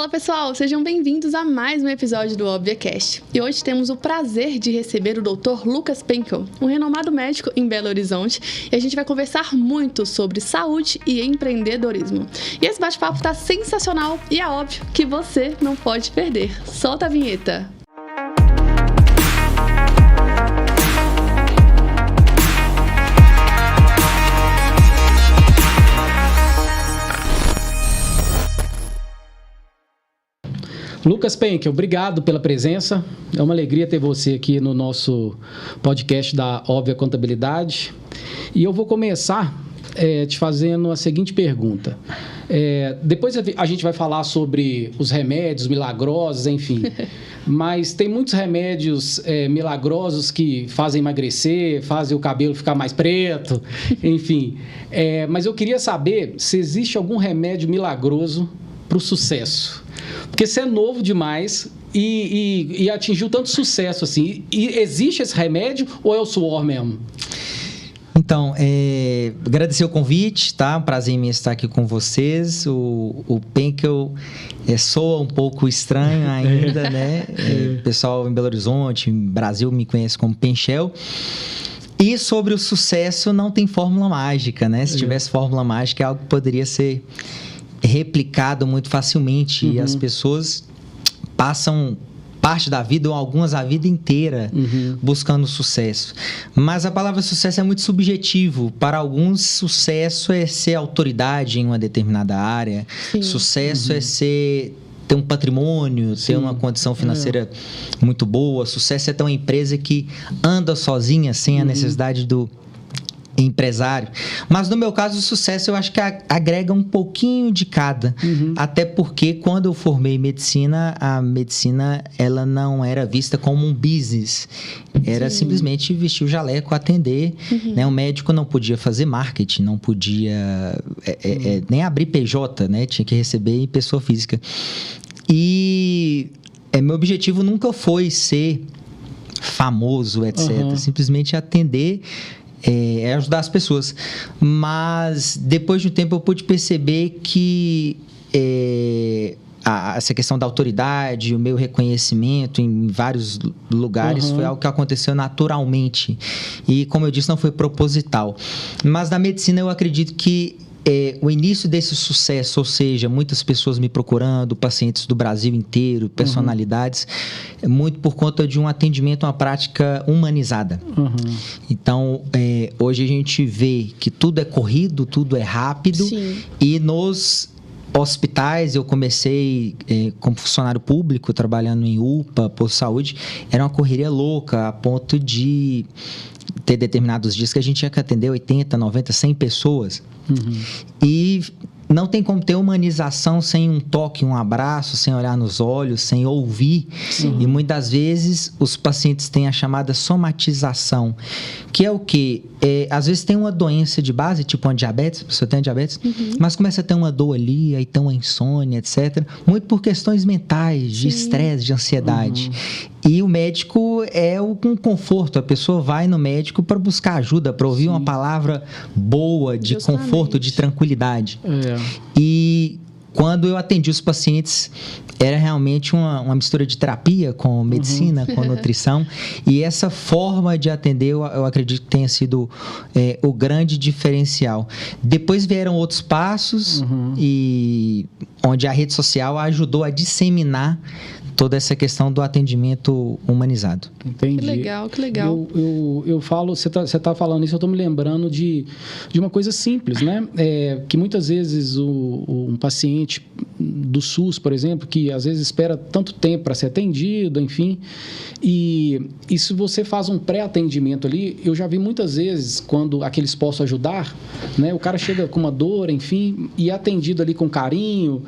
Fala pessoal, sejam bem-vindos a mais um episódio do ObviaCast. E hoje temos o prazer de receber o Dr. Lucas Penkel, um renomado médico em Belo Horizonte, e a gente vai conversar muito sobre saúde e empreendedorismo. E esse bate-papo tá sensacional e é óbvio que você não pode perder. Solta a vinheta! Lucas Penkel, obrigado pela presença. É uma alegria ter você aqui no nosso podcast da Óbvia Contabilidade. E eu vou começar te fazendo a seguinte pergunta. Depois a gente vai falar sobre os remédios milagrosos, enfim. Mas tem muitos remédios milagrosos que fazem emagrecer, fazem o cabelo ficar mais preto, enfim. Mas eu queria saber se existe algum remédio milagroso para o sucesso. Porque você é novo demais e atingiu tanto sucesso assim. E existe esse remédio ou é o suor mesmo? Então, agradecer o convite, tá? Um prazer imenso estar aqui com vocês. O Penkel soa um pouco estranho ainda, né? O pessoal em Belo Horizonte, em Brasil, me conhece como Penchel. E sobre o sucesso, não tem fórmula mágica, né? Se tivesse fórmula mágica, é algo que poderia ser replicado muito facilmente. E as pessoas passam parte da vida, ou algumas a vida inteira, buscando sucesso. Mas a palavra sucesso é muito subjetivo. Para alguns, sucesso é ser autoridade em uma determinada área. Sim. Sucesso é ter um patrimônio, ter uma condição financeira muito boa. Sucesso é ter uma empresa que anda sozinha, sem a necessidade do empresário. Mas no meu caso, o sucesso eu acho que agrega um pouquinho de cada. Até porque quando eu formei medicina, a medicina ela não era vista como um business. Era simplesmente vestir o jaleco, atender. Né? O médico não podia fazer marketing, não podia nem abrir PJ, né? Tinha que receber em pessoa física. E meu objetivo nunca foi ser famoso, etc. Simplesmente atender, ajudar as pessoas. Mas depois de um tempo eu pude perceber que essa questão da autoridade, o meu reconhecimento em vários lugares foi algo que aconteceu naturalmente. E, como eu disse, não foi proposital. Mas na medicina eu acredito que o início desse sucesso, ou seja, muitas pessoas me procurando, pacientes do Brasil inteiro, personalidades, muito por conta de um atendimento, uma prática humanizada. Então, hoje a gente vê que tudo é corrido, tudo é rápido. Sim. E nos hospitais, eu comecei como funcionário público, trabalhando em UPA, posto de saúde, era uma correria louca, a ponto de ter determinados dias que a gente tinha que atender 80, 90, 100 pessoas. E não tem como ter humanização sem um toque, um abraço, sem olhar nos olhos, sem ouvir. E muitas vezes os pacientes têm a chamada somatização, que é o quê? Às vezes tem uma doença de base, tipo uma diabetes, a pessoa tem diabetes, mas começa a ter uma dor ali, aí tem uma insônia, etc. Muito por questões mentais, de estresse, de ansiedade. E o médico é um conforto. A pessoa vai no médico para buscar ajuda, para ouvir uma palavra boa, de conforto, de tranquilidade. E quando eu atendi os pacientes, era realmente uma mistura de terapia com medicina, com nutrição. E essa forma de atender, eu acredito que tenha sido o grande diferencial. Depois vieram outros passos, e onde a rede social ajudou a disseminar toda essa questão do atendimento humanizado. Entendi. Que legal, que legal. Eu falo, você tá falando isso, eu estou me lembrando de uma coisa simples, né? Que muitas vezes um paciente do SUS, por exemplo, que às vezes espera tanto tempo para ser atendido, enfim, e se você faz um pré-atendimento ali, eu já vi muitas vezes, quando aqueles posso ajudar, né? O cara chega com uma dor, enfim, e é atendido ali com carinho,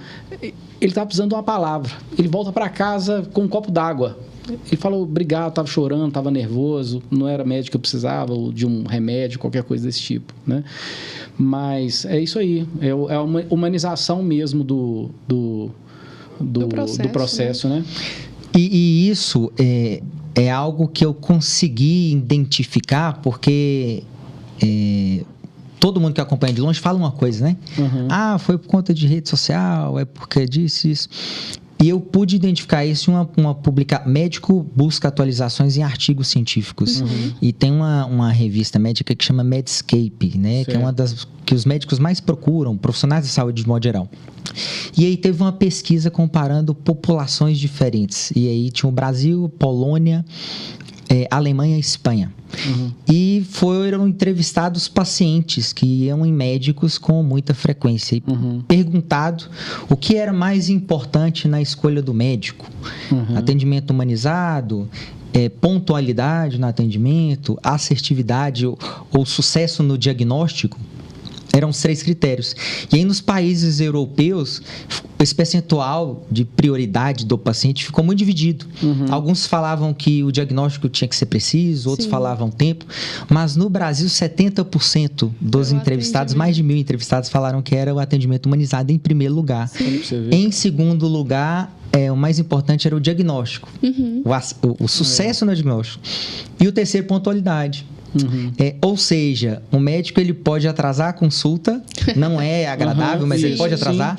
ele está precisando de uma palavra, ele volta para casa com um copo d'água. Ele falou, obrigado, estava chorando, estava nervoso, não era médico que eu precisava, ou de um remédio, qualquer coisa desse tipo, né? Mas é isso aí, é uma humanização mesmo do processo, né? E isso é algo que eu consegui identificar, porque todo mundo que acompanha de longe fala uma coisa, né? Foi por conta de rede social, é porque disso, isso. E eu pude identificar isso em uma médico busca atualizações em artigos científicos. E tem uma revista médica que chama Medscape, né? Que é uma das que os médicos mais procuram, profissionais de saúde de modo geral. E aí teve uma pesquisa comparando populações diferentes. E aí tinha o Brasil, Polônia, Alemanha e Espanha. E foram entrevistados pacientes que iam em médicos com muita frequência e perguntado o que era mais importante na escolha do médico. Atendimento humanizado, pontualidade no atendimento, assertividade ou sucesso no diagnóstico. Eram os 3 critérios. E aí, nos países europeus, esse percentual de prioridade do paciente ficou muito dividido. Alguns falavam que o diagnóstico tinha que ser preciso, outros falavam tempo. Mas no Brasil, 70% dos entrevistados, mais de 1.000 entrevistados, falaram que era o atendimento humanizado em primeiro lugar. Em segundo lugar, o mais importante era o diagnóstico. O sucesso no diagnóstico. E o terceiro, pontualidade. Ou seja, o médico ele pode atrasar a consulta, não é agradável, mas ele pode atrasar.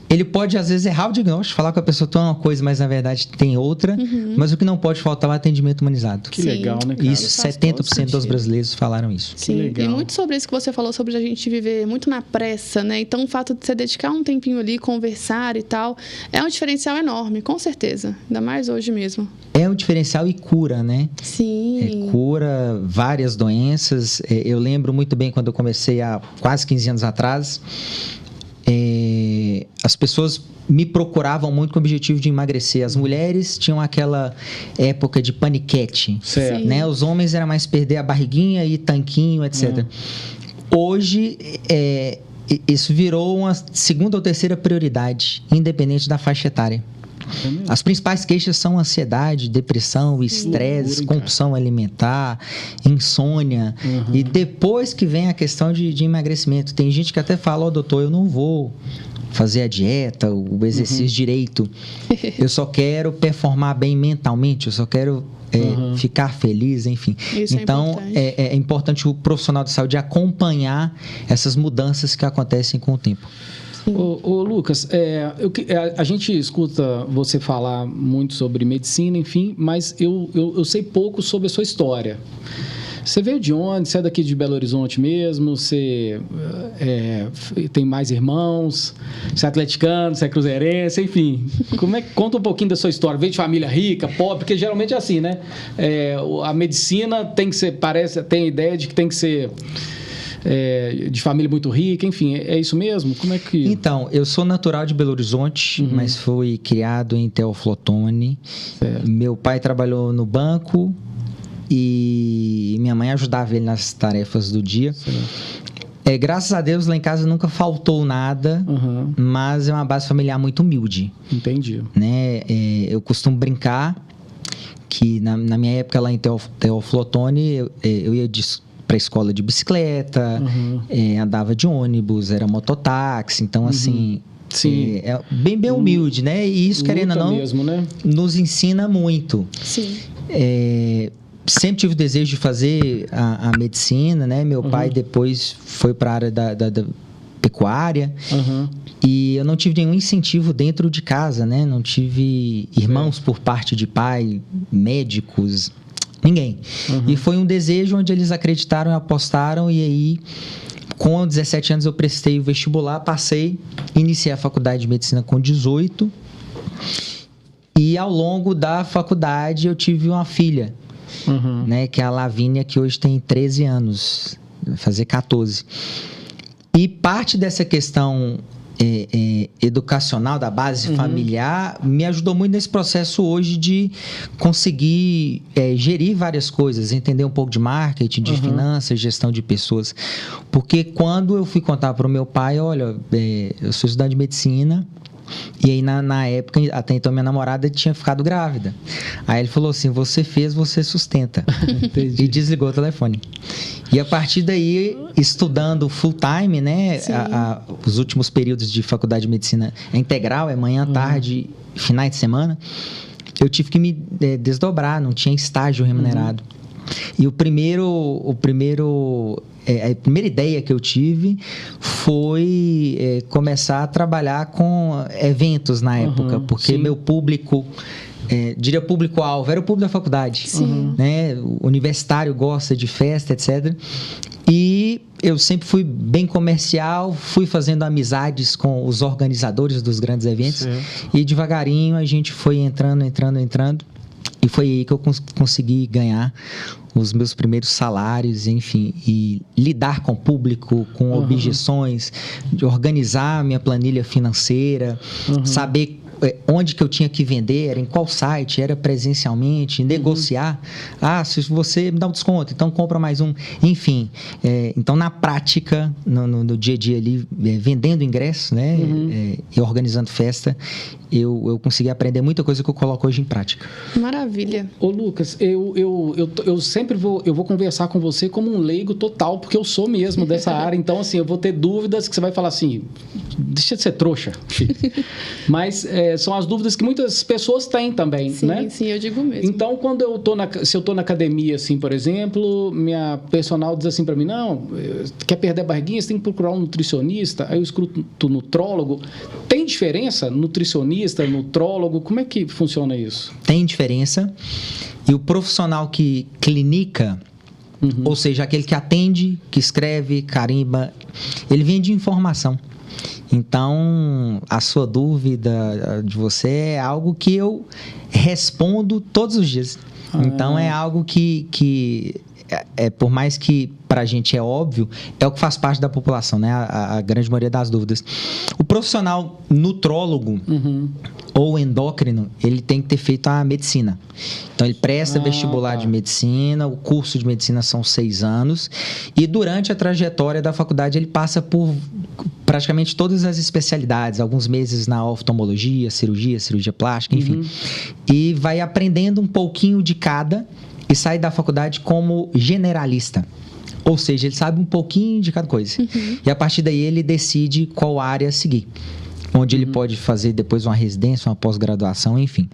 Ele pode, às vezes, errar o diagnóstico, falar que a pessoa tem uma coisa, mas na verdade tem outra. Mas o que não pode faltar é o atendimento humanizado. Que legal, né, cara? Isso, 70% dos brasileiros falaram isso. Sim, legal. E muito sobre isso que você falou, sobre a gente viver muito na pressa, né? Então, o fato de você dedicar um tempinho ali, conversar e tal, é um diferencial enorme, com certeza. Ainda mais hoje mesmo. É um diferencial e cura, né? Sim. Cura várias doenças. Eu lembro muito bem quando eu comecei há quase 15 anos atrás. As pessoas me procuravam muito com o objetivo de emagrecer. As mulheres tinham aquela época de paniquete, né? Os homens era mais perder a barriguinha e tanquinho, etc. Hoje, isso virou uma segunda ou terceira prioridade, independente da faixa etária. As principais queixas são ansiedade, depressão, estresse, compulsão alimentar, insônia. E depois que vem a questão de emagrecimento. Tem gente que até fala, doutor, eu não vou fazer a dieta, o exercício direito. Eu só quero performar bem mentalmente, eu só quero ficar feliz, enfim. Isso então, é importante o profissional de saúde acompanhar essas mudanças que acontecem com o tempo. Ô Lucas, a gente escuta você falar muito sobre medicina, enfim, mas eu sei pouco sobre a sua história. Você veio de onde? Você é daqui de Belo Horizonte mesmo? Você tem mais irmãos? Você é atleticano? Você é cruzeirense? Enfim, conta um pouquinho da sua história. Veio de família rica, pobre? Porque geralmente é assim, né? A medicina tem que ser, tem a ideia de que tem que ser de família muito rica, enfim, é isso mesmo? Como é que... Então, eu sou natural de Belo Horizonte, mas fui criado em Teófilo Otoni. Meu pai trabalhou no banco e minha mãe ajudava ele nas tarefas do dia. Graças a Deus, lá em casa nunca faltou nada, mas é uma base familiar muito humilde. Entendi. Né? Eu costumo brincar que na minha época lá em Teófilo Otoni, eu ia para a escola de bicicleta, andava de ônibus, era mototáxi, então assim... Sim. Bem humilde, né? E isso, querendo ou não, mesmo, né? nos ensina muito. Sim. Sempre tive o desejo de fazer a medicina, né? Meu pai depois foi para a área da pecuária. E eu não tive nenhum incentivo dentro de casa, né? Não tive irmãos por parte de pai, médicos, ninguém. E foi um desejo onde eles acreditaram e apostaram, e aí, com 17 anos, eu prestei o vestibular, passei, iniciei a faculdade de medicina com 18. E ao longo da faculdade eu tive uma filha, né, que é a Lavínia, que hoje tem 13 anos, vai fazer 14. E parte dessa questão educacional, da base familiar, me ajudou muito nesse processo hoje de conseguir gerir várias coisas, entender um pouco de marketing, de finanças, gestão de pessoas. Porque quando eu fui contar para o meu pai, olha, eu sou estudante de medicina, e aí na época, até então minha namorada tinha ficado grávida. Aí ele falou assim, você fez, você sustenta. E desligou o telefone. E a partir daí, estudando full time, né? Os últimos períodos de faculdade de medicina é integral, é manhã, tarde, finais de semana. Eu tive que me desdobrar, não tinha estágio remunerado. E a primeira ideia que eu tive foi começar a trabalhar com eventos na época, porque sim. Meu público, diria público-alvo, era o público da faculdade. Né? O universitário gosta de festa, etc. E eu sempre fui bem comercial, fui fazendo amizades com os organizadores dos grandes eventos. Sim. E devagarinho a gente foi entrando. E foi aí que eu consegui ganhar os meus primeiros salários, enfim, e lidar com o público, com objeções, de organizar minha planilha financeira, saber onde que eu tinha que vender, era em qual site, era presencialmente, negociar. Se você me dá um desconto, então compra mais um. Enfim, então na prática, no dia a dia ali, vendendo ingresso, né, e organizando festa, eu consegui aprender muita coisa que eu coloco hoje em prática. Maravilha. Ô Lucas, eu sempre vou conversar com você como um leigo total, porque eu sou mesmo dessa área, então assim, eu vou ter dúvidas que você vai falar assim, deixa de ser trouxa, filho. Mas são as dúvidas que muitas pessoas têm também, sim, né? Sim, eu digo mesmo. Então, quando se eu tô na academia, assim, por exemplo, minha personal diz assim para mim, não, quer perder a barriguinha, você tem que procurar um nutricionista, aí eu escuto nutrólogo. Tem diferença nutricionista, nutrólogo? Como é que funciona isso? Tem diferença. E o profissional que clinica, ou seja, aquele que atende, que escreve, carimba, ele vende informação. Então, a sua dúvida de você é algo que eu respondo todos os dias. Então, é algo que por mais que para a gente é óbvio, é o que faz parte da população, né? A grande maioria das dúvidas. O profissional nutrólogo ou endócrino, ele tem que ter feito a medicina. Então, ele presta vestibular de medicina, o curso de medicina são 6 anos, e durante a trajetória da faculdade, ele passa por praticamente todas as especialidades, alguns meses na oftalmologia, cirurgia plástica, enfim. E vai aprendendo um pouquinho de cada e sai da faculdade como generalista. Ou seja, ele sabe um pouquinho de cada coisa. E a partir daí ele decide qual área seguir. Onde ele pode fazer depois uma residência, uma pós-graduação, enfim.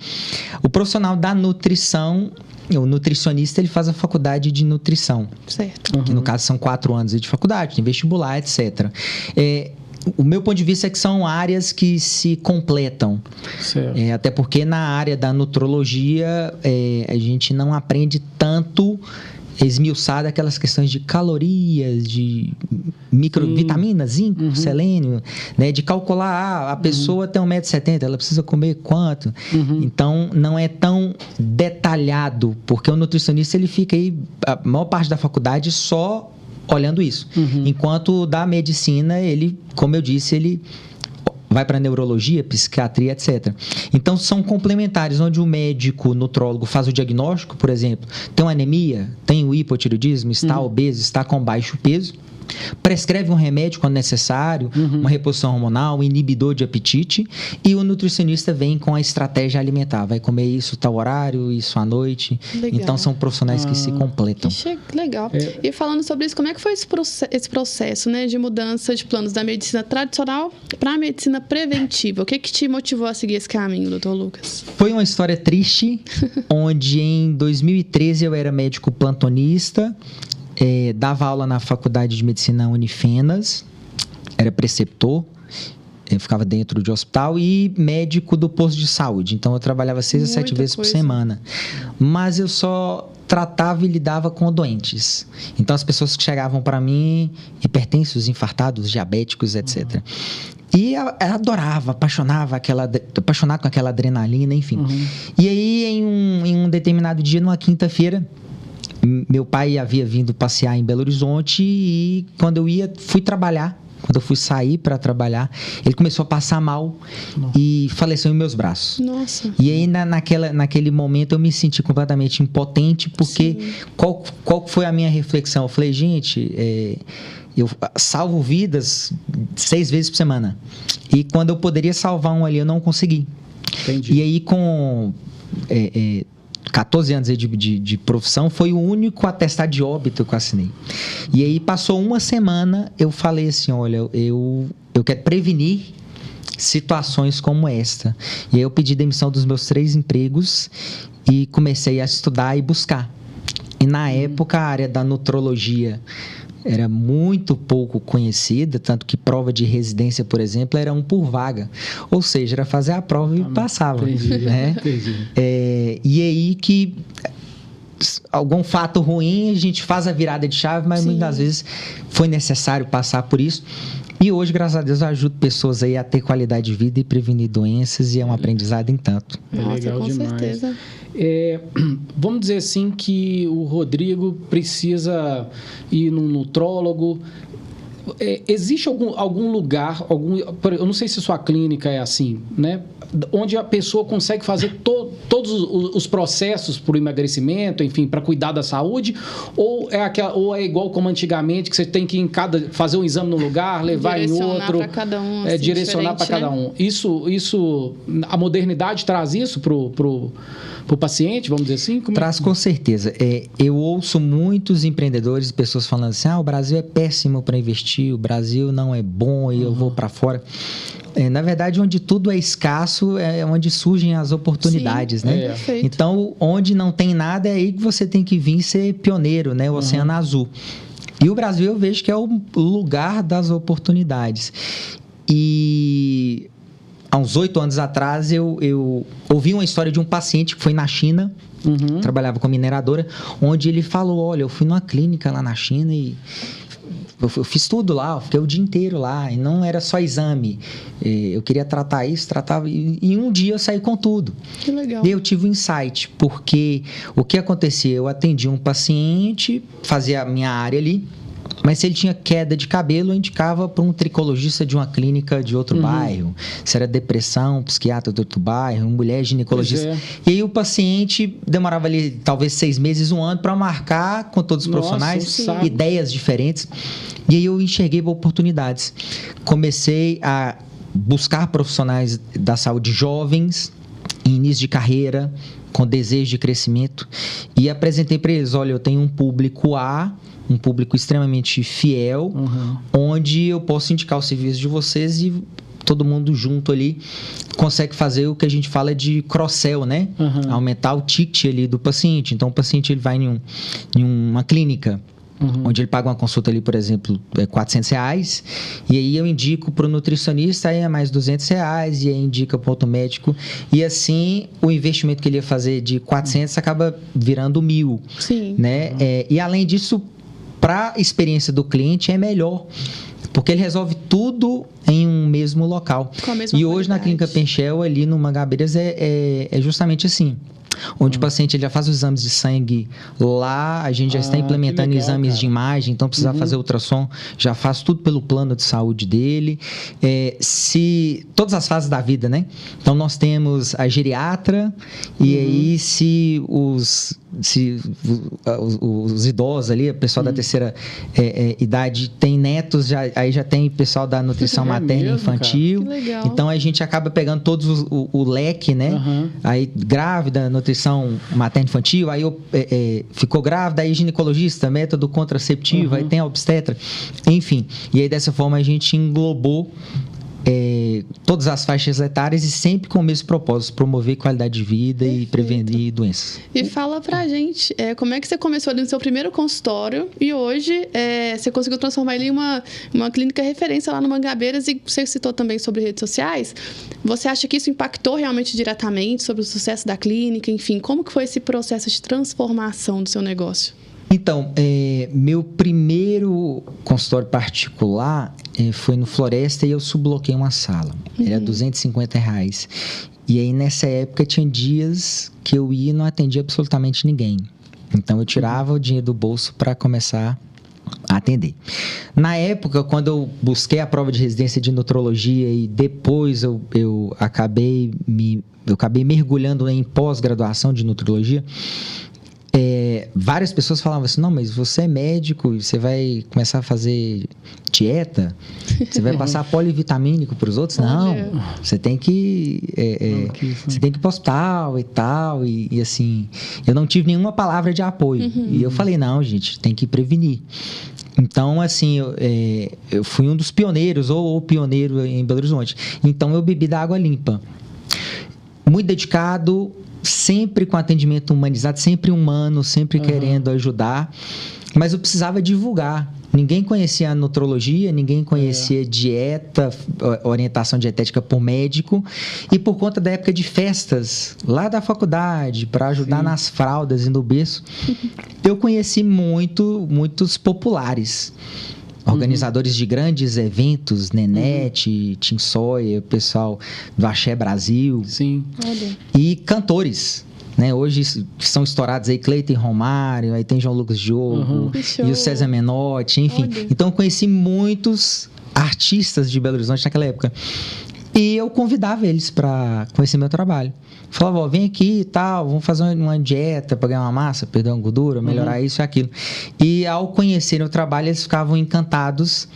O profissional da nutrição, o nutricionista, ele faz a faculdade de nutrição. Certo. Que no caso são 4 anos de faculdade, tem vestibular, etc. O meu ponto de vista é que são áreas que se completam. Até porque na área da nutrologia a gente não aprende tanto esmiuçado aquelas questões de calorias, de microvitaminas, zinco, selênio, né? De calcular, a pessoa tem 1,70 m, ela precisa comer quanto. Então, não é tão detalhado, porque o nutricionista ele fica aí, a maior parte da faculdade, só olhando isso. Enquanto da medicina, ele, como eu disse, ele vai para neurologia, psiquiatria, etc. Então, são complementares, onde o médico nutrólogo faz o diagnóstico, por exemplo, tem uma anemia, tem o hipotireoidismo, está obeso, está com baixo peso, prescreve um remédio quando necessário, uma reposição hormonal, um inibidor de apetite, e o nutricionista vem com a estratégia alimentar, vai comer isso tal horário, isso à noite. Legal. Então são profissionais que se completam. Legal. E falando sobre isso, como é que foi esse processo, né, de mudança de planos da medicina tradicional para a medicina preventiva? O que te motivou a seguir esse caminho, doutor Lucas? Foi uma história triste, onde em 2013 eu era médico plantonista, dava aula na Faculdade de Medicina Unifenas, era preceptor, eu ficava dentro de hospital e médico do posto de saúde. Então, eu trabalhava 6 a 7 vezes por semana. Mas eu só tratava e lidava com doentes. Então, as pessoas que chegavam para mim, hipertensos, infartados, diabéticos, etc. E eu adorava, apaixonado com aquela adrenalina, enfim. E aí, em um determinado dia, numa quinta-feira, meu pai havia vindo passear em Belo Horizonte e quando eu fui trabalhar, quando eu fui sair para trabalhar, ele começou a passar mal e faleceu em meus braços. Nossa. E aí, naquele momento, eu me senti completamente impotente, porque qual foi a minha reflexão? Eu falei, gente, eu salvo vidas 6 vezes por semana. E quando eu poderia salvar um ali, eu não consegui. Entendi. E aí, com 14 anos de profissão, foi o único atestado de óbito que eu assinei. E aí passou uma semana, eu falei assim, olha, eu quero prevenir situações como esta. E aí eu pedi demissão dos meus 3 empregos e comecei a estudar e buscar. E na época, a área da nutrologia era muito pouco conhecida, tanto que prova de residência, por exemplo, era 1 por vaga. Ou seja, era fazer a prova e passava. Entendi, né? entendi. E aí que algum fato ruim, a gente faz a virada de chave, mas muitas vezes foi necessário passar por isso. E hoje, graças a Deus, eu ajudo pessoas aí a ter qualidade de vida e prevenir doenças, e é um aprendizado em tanto. Nossa, legal com demais. certeza. Vamos dizer assim que o Rodrigo precisa ir num nutrólogo. Existe algum lugar, eu não sei se sua clínica é assim, né? Onde a pessoa consegue fazer todos os processos para o emagrecimento, enfim, para cuidar da saúde, ou é igual como antigamente, que você tem que fazer um exame num lugar, levar em outro, direcionar para cada um, assim, direcionar para cada um. Isso, a modernidade traz isso pro paciente, vamos dizer assim? Traz com certeza. Eu ouço muitos empreendedores e pessoas falando assim, o Brasil é péssimo para investir, o Brasil não é bom e eu vou para fora. Na verdade, onde tudo é escasso é onde surgem as oportunidades, sim, né? Então, onde não tem nada, é aí que você tem que vir ser pioneiro, né? O Oceano Azul. E o Brasil, eu vejo que é o lugar das oportunidades. E há uns 8 anos atrás, eu ouvi uma história de um paciente que foi na China, trabalhava com mineradora, onde ele falou, olha, eu fui numa clínica lá na China e eu fiz tudo lá, eu fiquei o dia inteiro lá, e não era só exame. Eu queria tratar isso, tratava, e em um dia eu saí com tudo. Que legal. E eu tive um insight, porque o que acontecia? Eu atendia um paciente, fazia a minha área ali, mas se ele tinha queda de cabelo, eu indicava para um tricologista de uma clínica de outro bairro. Se era depressão, psiquiatra de outro bairro, mulher ginecologista. E aí o paciente demorava ali talvez 6 meses, 1 ano, para marcar com todos os profissionais, ideias diferentes. E aí eu enxerguei oportunidades. Comecei a buscar profissionais da saúde jovens, em início de carreira, com desejo de crescimento, e apresentei para eles, olha, eu tenho um público A, um público extremamente fiel, onde eu posso indicar o serviço de vocês e todo mundo junto ali consegue fazer o que a gente fala de cross-sell, né? Aumentar o ticket ali do paciente. Então, o paciente ele vai em uma clínica, onde ele paga uma consulta ali, por exemplo, R$400, e aí eu indico para o nutricionista, aí é mais R$200, e aí indica para o outro médico, e assim o investimento que ele ia fazer de 400 acaba virando 1.000. Sim. Né? E além disso, para a experiência do cliente é melhor, porque ele resolve tudo em um mesmo local. Com a mesma e hoje qualidade. na Clínica Penchel, ali no Mangabeiras, é justamente assim. Onde o paciente ele já faz os exames de sangue lá, a gente já está implementando legal, exames de imagem, então precisa fazer ultrassom, já faz tudo pelo plano de saúde dele. Todas as fases da vida, né? Então nós temos a geriatra, e aí se os idosos ali, o pessoal da terceira idade tem netos, aí já tem pessoal da nutrição materna e infantil. Que legal. Então a gente acaba pegando todos o leque, né? Aí grávida, nutrição materna infantil, aí ficou grávida, aí ginecologista, método contraceptivo, aí tem a obstetra, enfim. E aí dessa forma a gente englobou todas as faixas etárias e sempre com o mesmo propósito, promover qualidade de vida e prevenir doenças. E fala pra gente, como é que você começou ali no seu primeiro consultório e hoje você conseguiu transformar ele em uma clínica referência lá no Mangabeiras, e você citou também sobre redes sociais. Você acha que isso impactou realmente diretamente sobre o sucesso da clínica? Enfim, como que foi esse processo de transformação do seu negócio? Então, meu primeiro consultório particular foi no Floresta e eu subloquei uma sala. Era R$250. E aí, nessa época, tinha dias que eu ia e não atendia absolutamente ninguém. Então, eu tirava o dinheiro do bolso para começar a atender. Na época, quando eu busquei a prova de residência de nutrologia e depois eu acabei mergulhando em pós-graduação de nutrologia, várias pessoas falavam assim, não, mas você é médico e você vai começar a fazer dieta? Você vai passar polivitamínico para os outros? Não, você tem que você tem que ir para o hospital e tal, e assim, eu não tive nenhuma palavra de apoio. E eu falei, não, gente, tem que prevenir. Então, assim, eu fui um dos pioneiros, ou pioneiro em Belo Horizonte. Então, eu bebi da água limpa. muito dedicado, sempre com atendimento humanizado, sempre humano, sempre querendo ajudar. Mas eu precisava divulgar. Ninguém conhecia a nutrologia, ninguém conhecia dieta, orientação dietética por médico. E por conta da época de festas, lá da faculdade, para ajudar nas fraldas e no berço, eu conheci muitos populares. Organizadores de grandes eventos, Nenete, Tim Sawyer, o pessoal do Axé Brasil. Sim. Olha. E cantores. Né? Hoje são estourados aí Cleiton Romário, aí tem João Lucas Diogo e o César Menotti, enfim. Olha. Então eu conheci muitos artistas de Belo Horizonte naquela época. E eu convidava eles para conhecer meu trabalho. Falava, ó, vem aqui e tal, vamos fazer uma dieta para ganhar uma massa, perder uma gordura, melhorar isso e aquilo. E ao conhecerem o trabalho, eles ficavam encantados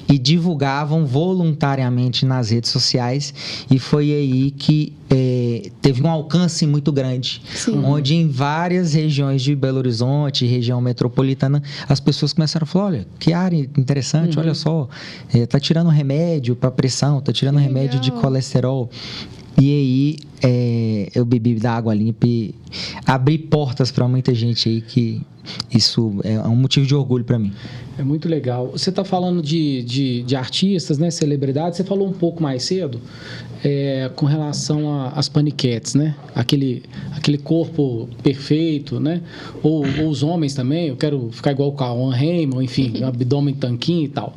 e divulgavam voluntariamente nas redes sociais, e foi aí que teve um alcance muito grande. Sim. Onde em várias regiões de Belo Horizonte, região metropolitana, as pessoas começaram a falar, olha, que área interessante, olha só, tá tirando remédio para pressão, tá tirando remédio de colesterol. E aí eu bebi da água limpa e abri portas para muita gente aí, que isso é um motivo de orgulho para mim. É muito legal. Você está falando de artistas, né, celebridades. Você falou um pouco mais cedo com relação às paniquetes, né? Aquele corpo perfeito, né? Ou os homens também. Eu quero ficar igual o Cauã Raymond, enfim, abdômen tanquinho e tal.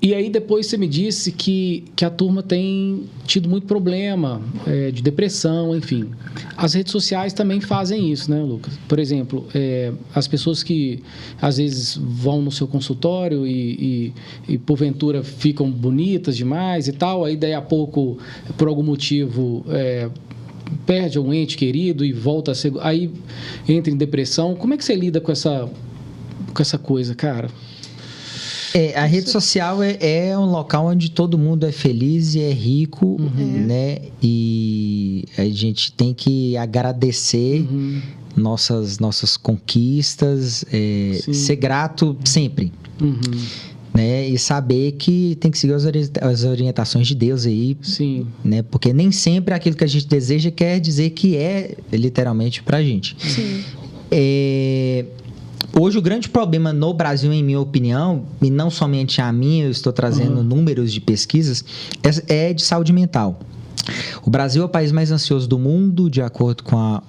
E aí depois você me disse que a turma tem tido muito problema de depressão, enfim. As redes sociais também fazem isso, né, Lucas? Por exemplo, as pessoas que às vezes vão no seu consultório e porventura ficam bonitas demais e tal, aí daí a pouco, por algum motivo, perde um ente querido e volta a ser... Aí entra em depressão. Como é que você lida com essa coisa, cara? A rede social é um local onde todo mundo é feliz e é rico, né? E a gente tem que agradecer nossas conquistas, ser grato sempre, né? E saber que tem que seguir as orientações de Deus aí, né? Porque nem sempre aquilo que a gente deseja quer dizer que é literalmente pra gente. Sim. Hoje o grande problema no Brasil, em minha opinião, e não somente a minha, eu estou trazendo números de pesquisas, é de saúde mental. O Brasil é o país mais ansioso do mundo, de acordo com a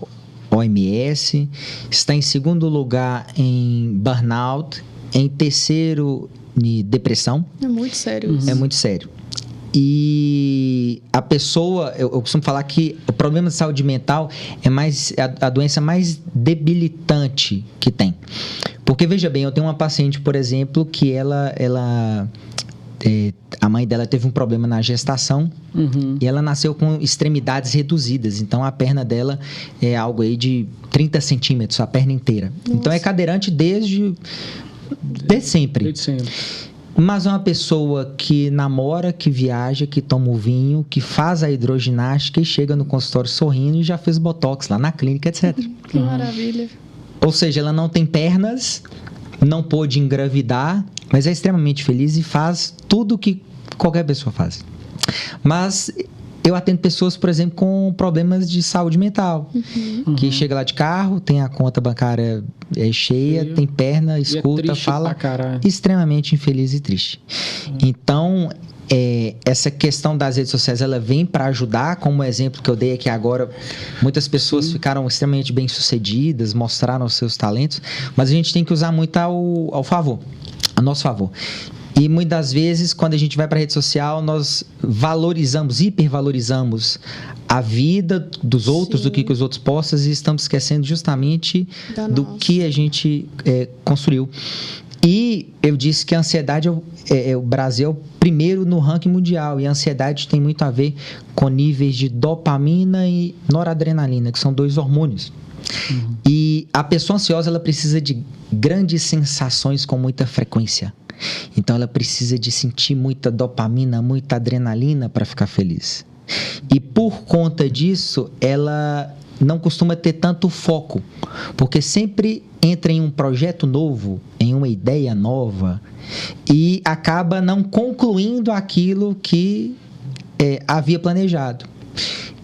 OMS, está em segundo lugar em burnout, em terceiro em depressão. É muito sério isso. É muito sério. E a pessoa, eu costumo falar que o problema de saúde mental é a doença mais debilitante que tem. Porque, veja bem, eu tenho uma paciente, por exemplo, que a mãe dela teve um problema na gestação e ela nasceu com extremidades reduzidas. Então, a perna dela é algo aí de 30 centímetros, a perna inteira. Nossa. Então, é cadeirante desde sempre. Desde sempre. Mas é uma pessoa que namora, que viaja, que toma o vinho, que faz a hidroginástica e chega no consultório sorrindo e já fez botox lá na clínica, etc. Que maravilha. Ou seja, ela não tem pernas, não pôde engravidar, mas é extremamente feliz e faz tudo que qualquer pessoa faz. Mas eu atendo pessoas, por exemplo, com problemas de saúde mental, que chega lá de carro, tem a conta bancária cheia, tem perna, escuta, fala, extremamente infeliz e triste. Então, essa questão das redes sociais, ela vem para ajudar, como o exemplo que eu dei aqui agora. Muitas pessoas ficaram extremamente bem-sucedidas, mostraram os seus talentos, mas a gente tem que usar muito a nosso favor. E muitas vezes, quando a gente vai para a rede social, nós hipervalorizamos a vida dos outros, do que os outros postam, e estamos esquecendo justamente do que a gente construiu. E eu disse que a ansiedade, o Brasil é o primeiro no ranking mundial, e a ansiedade tem muito a ver com níveis de dopamina e noradrenalina, que são 2 hormônios. E a pessoa ansiosa, ela precisa de grandes sensações com muita frequência. Então ela precisa de sentir muita dopamina, muita adrenalina para ficar feliz. E por conta disso, ela não costuma ter tanto foco, porque sempre entra em um projeto novo, em uma ideia nova, e acaba não concluindo aquilo que havia planejado.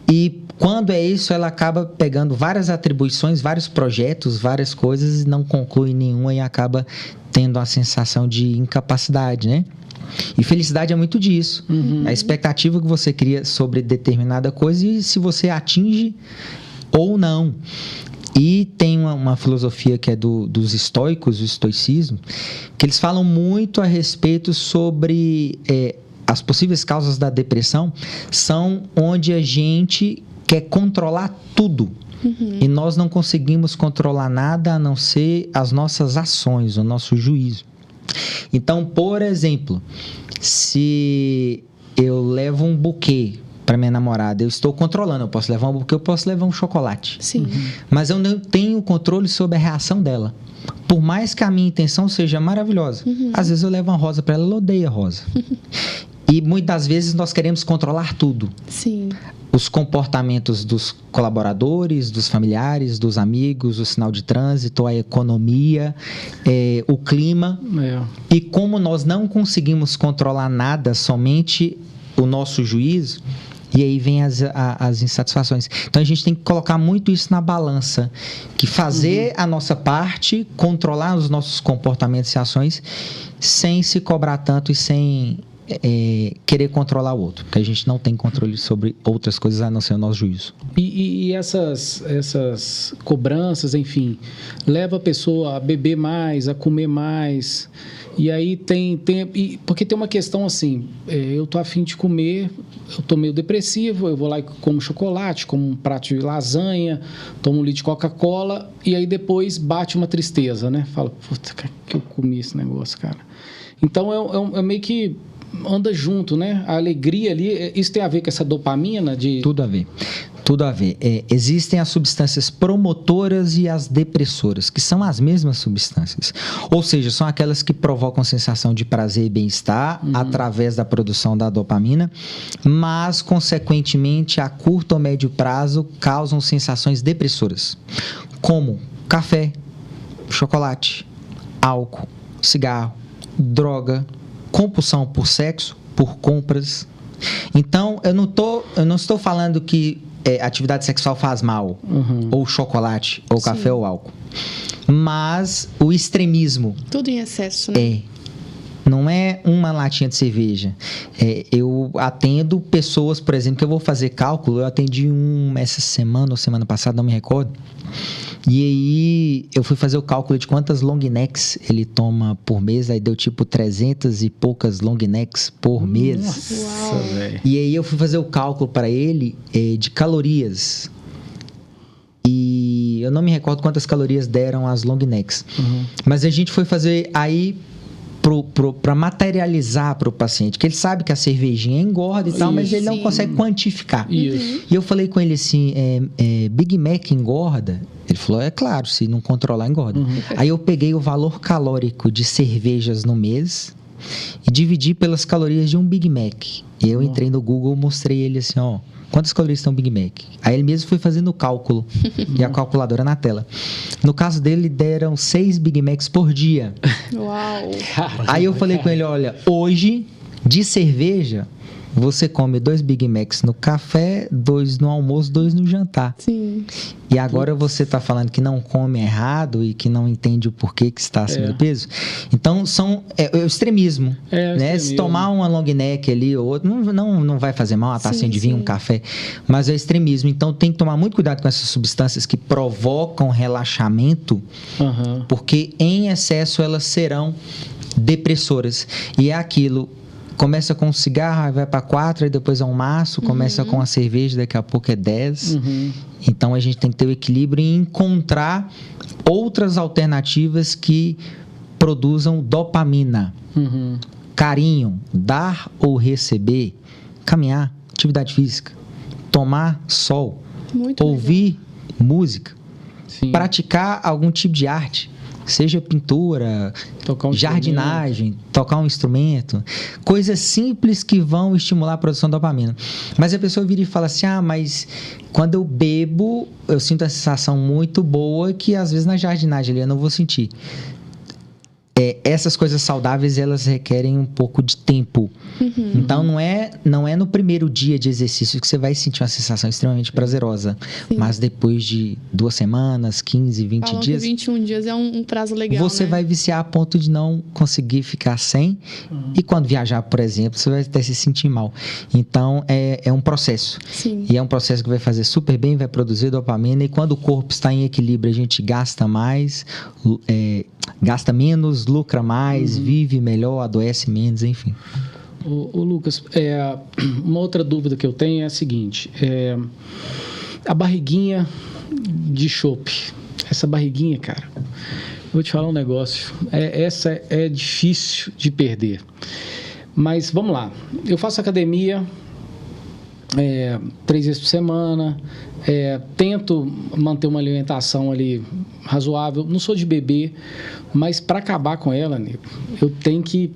E quando é isso, ela acaba pegando várias atribuições, vários projetos, várias coisas, e não conclui nenhuma e acaba tendo a sensação de incapacidade, né? E felicidade é muito disso. A expectativa que você cria sobre determinada coisa e se você atinge ou não. E tem uma filosofia que é dos estoicos, o estoicismo, que eles falam muito a respeito sobre as possíveis causas da depressão, são onde a gente quer controlar tudo. E nós não conseguimos controlar nada a não ser as nossas ações, o nosso juízo. Então, por exemplo, se eu levo um buquê para minha namorada, eu estou controlando, eu posso levar um buquê, eu posso levar um chocolate. Sim. Mas eu não tenho controle sobre a reação dela. Por mais que a minha intenção seja maravilhosa, às vezes eu levo uma rosa para ela, ela odeia rosa. E muitas vezes nós queremos controlar tudo. Sim. Os comportamentos dos colaboradores, dos familiares, dos amigos, o sinal de trânsito, a economia, o clima. E como nós não conseguimos controlar nada, somente o nosso juízo, e aí vem as insatisfações. Então a gente tem que colocar muito isso na balança, que fazer a nossa parte, controlar os nossos comportamentos e ações, sem se cobrar tanto e sem querer controlar o outro, porque a gente não tem controle sobre outras coisas a não ser o nosso juízo. E essas cobranças, enfim, leva a pessoa a beber mais, a comer mais. E aí porque tem uma questão assim, eu tô a fim de comer, eu tô meio depressivo, eu vou lá e como chocolate, como um prato de lasanha, tomo um litro de Coca-Cola, e aí depois bate uma tristeza, né? Fala, puta, que eu comi esse negócio, cara. Então é meio que anda junto, né? A alegria ali, isso tem a ver com essa dopamina de... Tudo a ver. Tudo a ver. Existem as substâncias promotoras e as depressoras, que são as mesmas substâncias. Ou seja, são aquelas que provocam sensação de prazer e bem-estar através da produção da dopamina, mas, consequentemente, a curto ou médio prazo, causam sensações depressoras, como café, chocolate, álcool, cigarro, droga, compulsão por sexo, por compras. Então, eu não estou falando que atividade sexual faz mal, ou chocolate, ou café, ou álcool. Mas o extremismo... Tudo em excesso, né? Não é uma latinha de cerveja. Eu atendo pessoas, por exemplo, que eu vou fazer cálculo. Eu atendi essa semana ou semana passada, não me recordo. E aí eu fui fazer o cálculo de quantas long necks ele toma por mês. Aí deu tipo 300 e poucas long necks por mês. Nossa, velho. E aí eu fui fazer o cálculo para ele de calorias. E eu não me recordo quantas calorias deram as long necks. Mas a gente foi fazer aí para materializar para o paciente, que ele sabe que a cervejinha engorda e tal, mas ele não consegue quantificar. E eu falei com ele assim, Big Mac engorda? Ele falou, é claro, se não controlar, engorda. Aí eu peguei o valor calórico de cervejas no mês e dividi pelas calorias de um Big Mac. E eu entrei no Google, mostrei ele assim, ó, quantas calorias tem um Big Mac? Aí ele mesmo foi fazendo o cálculo e a calculadora na tela. No caso dele, deram 6 Big Macs por dia. Uau! Aí eu falei com ele, olha, hoje, de cerveja, você come 2 Big Macs no café, 2 no almoço, 2 no jantar. Sim. E agora você está falando que não come errado e que não entende o porquê que está acima do peso. Então, é o extremismo. Né? Se tomar uma long neck ali ou outro, não vai fazer mal, uma tacinha de vinho, um café. Mas é extremismo. Então, tem que tomar muito cuidado com essas substâncias que provocam relaxamento, porque em excesso elas serão depressoras. E é aquilo... Começa com um cigarro, aí vai para 4, aí depois é um maço. Começa com a cerveja, daqui a pouco é 10. Então, a gente tem que ter o equilíbrio e encontrar outras alternativas que produzam dopamina. Carinho, dar ou receber, caminhar, atividade física, tomar sol, ouvir música, praticar algum tipo de arte. Seja pintura, jardinagem, tocar um instrumento, coisas simples que vão estimular a produção de dopamina. Mas a pessoa vira e fala assim, mas quando eu bebo, eu sinto a sensação muito boa que às vezes na jardinagem ali eu não vou sentir. essas coisas saudáveis, elas requerem um pouco de tempo. Então, não é no primeiro dia de exercício que você vai sentir uma sensação extremamente prazerosa. Sim. Mas depois de 2 semanas, 15, 20 Falam dias... que 21 dias é um prazo legal, você vai viciar a ponto de não conseguir ficar sem. E quando viajar, por exemplo, você vai até se sentir mal. Então, é um processo. Sim. E é um processo que vai fazer super bem, vai produzir dopamina. E quando o corpo está em equilíbrio, a gente gasta mais, gasta menos, lucra mais, vive melhor, adoece menos, enfim. Ô Lucas, uma outra dúvida que eu tenho é a seguinte: a barriguinha de chope, essa barriguinha, cara, vou te falar um negócio, essa é difícil de perder, mas vamos lá, eu faço academia 3 vezes por semana, tento manter uma alimentação ali razoável, não sou de beber, mas para acabar com ela, nego, eu tenho que...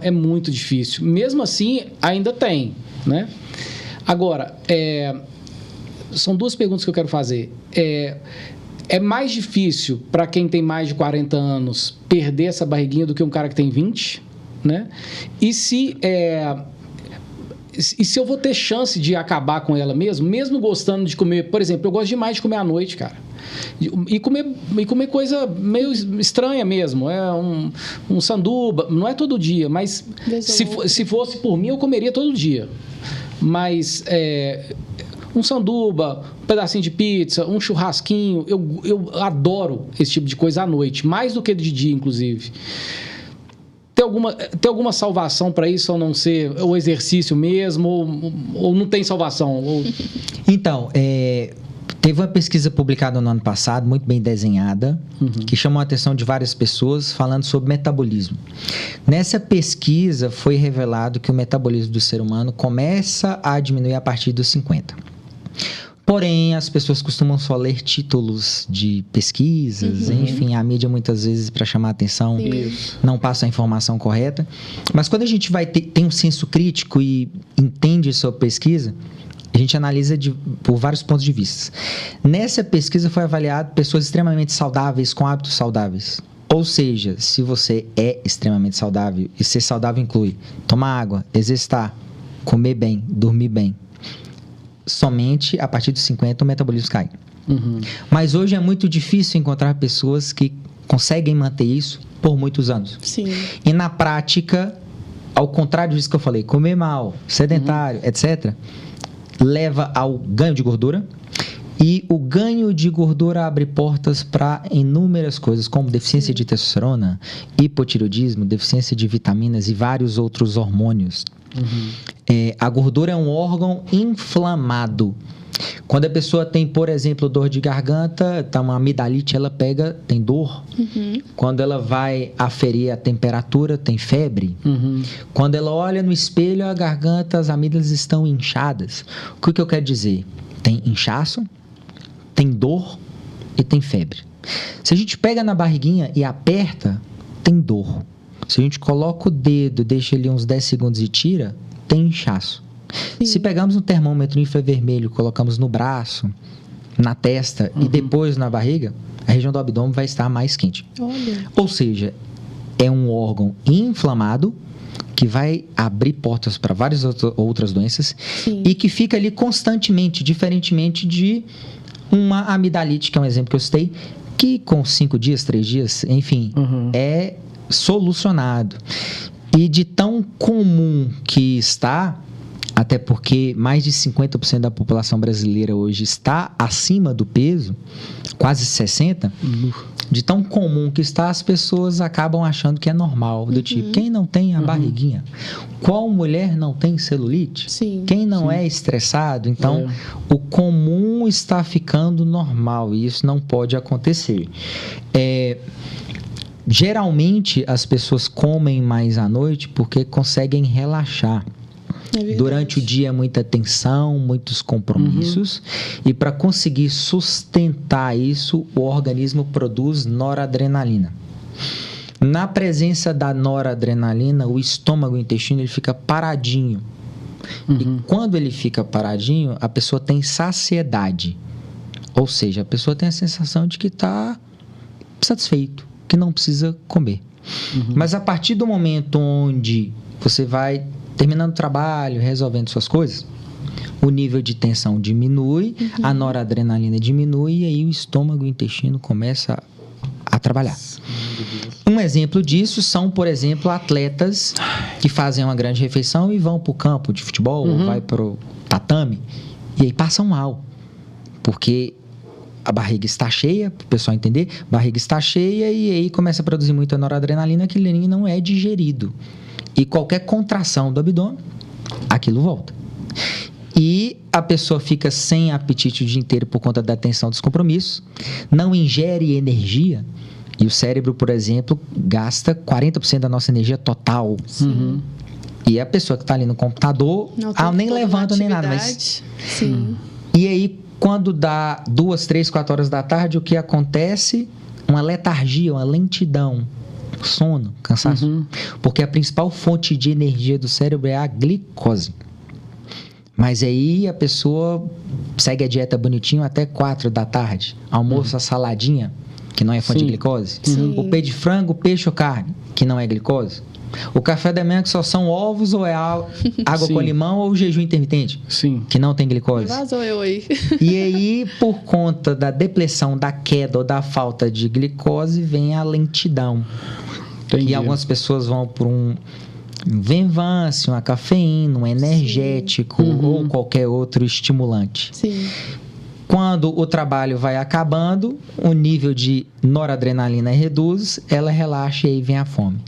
É muito difícil. Mesmo assim, ainda tem, né? Agora, são 2 perguntas que eu quero fazer. É mais difícil para quem tem mais de 40 anos perder essa barriguinha do que um cara que tem 20, né? E se eu vou ter chance de acabar com ela mesmo gostando de comer... Por exemplo, eu gosto demais de comer à noite, cara. E comer coisa meio estranha mesmo. Um sanduba, não é todo dia, mas se fosse por mim, eu comeria todo dia. Mas um sanduba, um pedacinho de pizza, um churrasquinho, eu adoro esse tipo de coisa à noite, mais do que de dia, inclusive. Tem alguma salvação para isso, ou não ser o exercício mesmo, ou não tem salvação? Então, teve uma pesquisa publicada no ano passado, muito bem desenhada, que chamou a atenção de várias pessoas falando sobre metabolismo. Nessa pesquisa foi revelado que o metabolismo do ser humano começa a diminuir a partir dos 50. Porém, as pessoas costumam só ler títulos de pesquisas, enfim, a mídia muitas vezes, para chamar a atenção, não passa a informação correta. Mas quando a gente tem um senso crítico e entende sobre pesquisa, a gente analisa por vários pontos de vista. Nessa pesquisa foi avaliado pessoas extremamente saudáveis, com hábitos saudáveis. Ou seja, se você é extremamente saudável, e ser saudável inclui tomar água, exercitar, comer bem, dormir bem, somente a partir dos 50 o metabolismo cai. Mas hoje é muito difícil encontrar pessoas que conseguem manter isso por muitos anos. Sim. E na prática, ao contrário disso que eu falei, comer mal, sedentário, etc., leva ao ganho de gordura, e o ganho de gordura abre portas para inúmeras coisas, como deficiência de testosterona, hipotireoidismo, deficiência de vitaminas e vários outros hormônios. A gordura é um órgão inflamado. Quando a pessoa tem, por exemplo, dor de garganta, tá uma amidalite, ela tem dor. Quando ela vai aferir a temperatura, tem febre. Quando ela olha no espelho, a garganta, as amígdalas estão inchadas. O que eu quero dizer? Tem inchaço, tem dor e tem febre. Se a gente pega na barriguinha e aperta, tem dor. Se a gente coloca o dedo, deixa ali uns 10 segundos e tira, tem inchaço. Sim. Se pegarmos um termômetro infravermelho, colocamos no braço, na testa e depois na barriga, a região do abdômen vai estar mais quente. Olha. Ou seja, é um órgão inflamado que vai abrir portas para várias outras doenças. Sim. E que fica ali constantemente, diferentemente de uma amidalite, que é um exemplo que eu citei, que com 5 dias, 3 dias, enfim, é solucionado. E de tão comum que está, até porque mais de 50% da população brasileira hoje está acima do peso, quase 60%, de tão comum que está, as pessoas acabam achando que é normal, do tipo, quem não tem a barriguinha? Qual mulher não tem celulite? Sim. Quem não é estressado? Então, o comum está ficando normal, e isso não pode acontecer. Geralmente, as pessoas comem mais à noite porque conseguem relaxar. Durante o dia, muita tensão, muitos compromissos. E para conseguir sustentar isso, o organismo produz noradrenalina. Na presença da noradrenalina, o estômago e o intestino ele fica paradinho. E quando ele fica paradinho, a pessoa tem saciedade. Ou seja, a pessoa tem a sensação de que está satisfeito, que não precisa comer. Mas a partir do momento onde você vai terminando o trabalho, resolvendo suas coisas, o nível de tensão diminui, a noradrenalina diminui e aí o estômago e o intestino começa a trabalhar. Um exemplo disso são, por exemplo, atletas que fazem uma grande refeição e vão para o campo de futebol ou vai para o tatame e aí passam mal, porque a barriga está cheia, para o pessoal entender, a barriga está cheia e aí começa a produzir muita noradrenalina, aquilo ali não é digerido. E qualquer contração do abdômen, aquilo volta. E a pessoa fica sem apetite o dia inteiro por conta da tensão dos compromissos, não ingere energia, e o cérebro, por exemplo, gasta 40% da nossa energia total. E a pessoa que está ali no computador, nem levanta nem nada. Mas... Sim. E aí, quando dá 2, 3, 4 horas da tarde, o que acontece? Uma letargia, uma lentidão, sono, cansaço. Porque a principal fonte de energia do cérebro é a glicose. Mas aí a pessoa segue a dieta bonitinho até 4 da tarde. Almoço a saladinha, que não é fonte de glicose. O peito de frango, peixe ou carne, que não é glicose. O café da manhã que só são ovos ou é água com limão ou jejum intermitente, que não tem glicose. Vazou eu aí. E aí, por conta da depressão, da queda ou da falta de glicose, vem a lentidão. E algumas pessoas vão por um Venvance, uma cafeína, um energético ou qualquer outro estimulante. Quando o trabalho vai acabando, o nível de noradrenalina reduz, ela relaxa e aí vem a fome.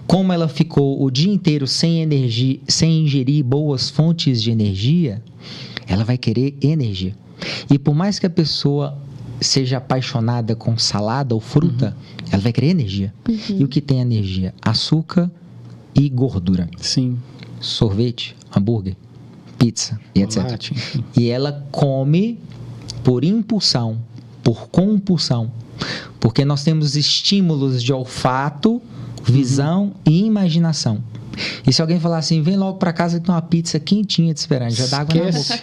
Como ela ficou o dia inteiro sem energia, sem ingerir boas fontes de energia, ela vai querer energia. E por mais que a pessoa seja apaixonada com salada ou fruta, ela vai querer energia. E o que tem energia? Açúcar e gordura. Sorvete, hambúrguer, pizza e etc. E ela come por impulsão, por compulsão, porque nós temos estímulos de olfato, visão e imaginação. E se alguém falar assim, vem logo para casa que tem uma pizza quentinha te esperando, já dá água na boca.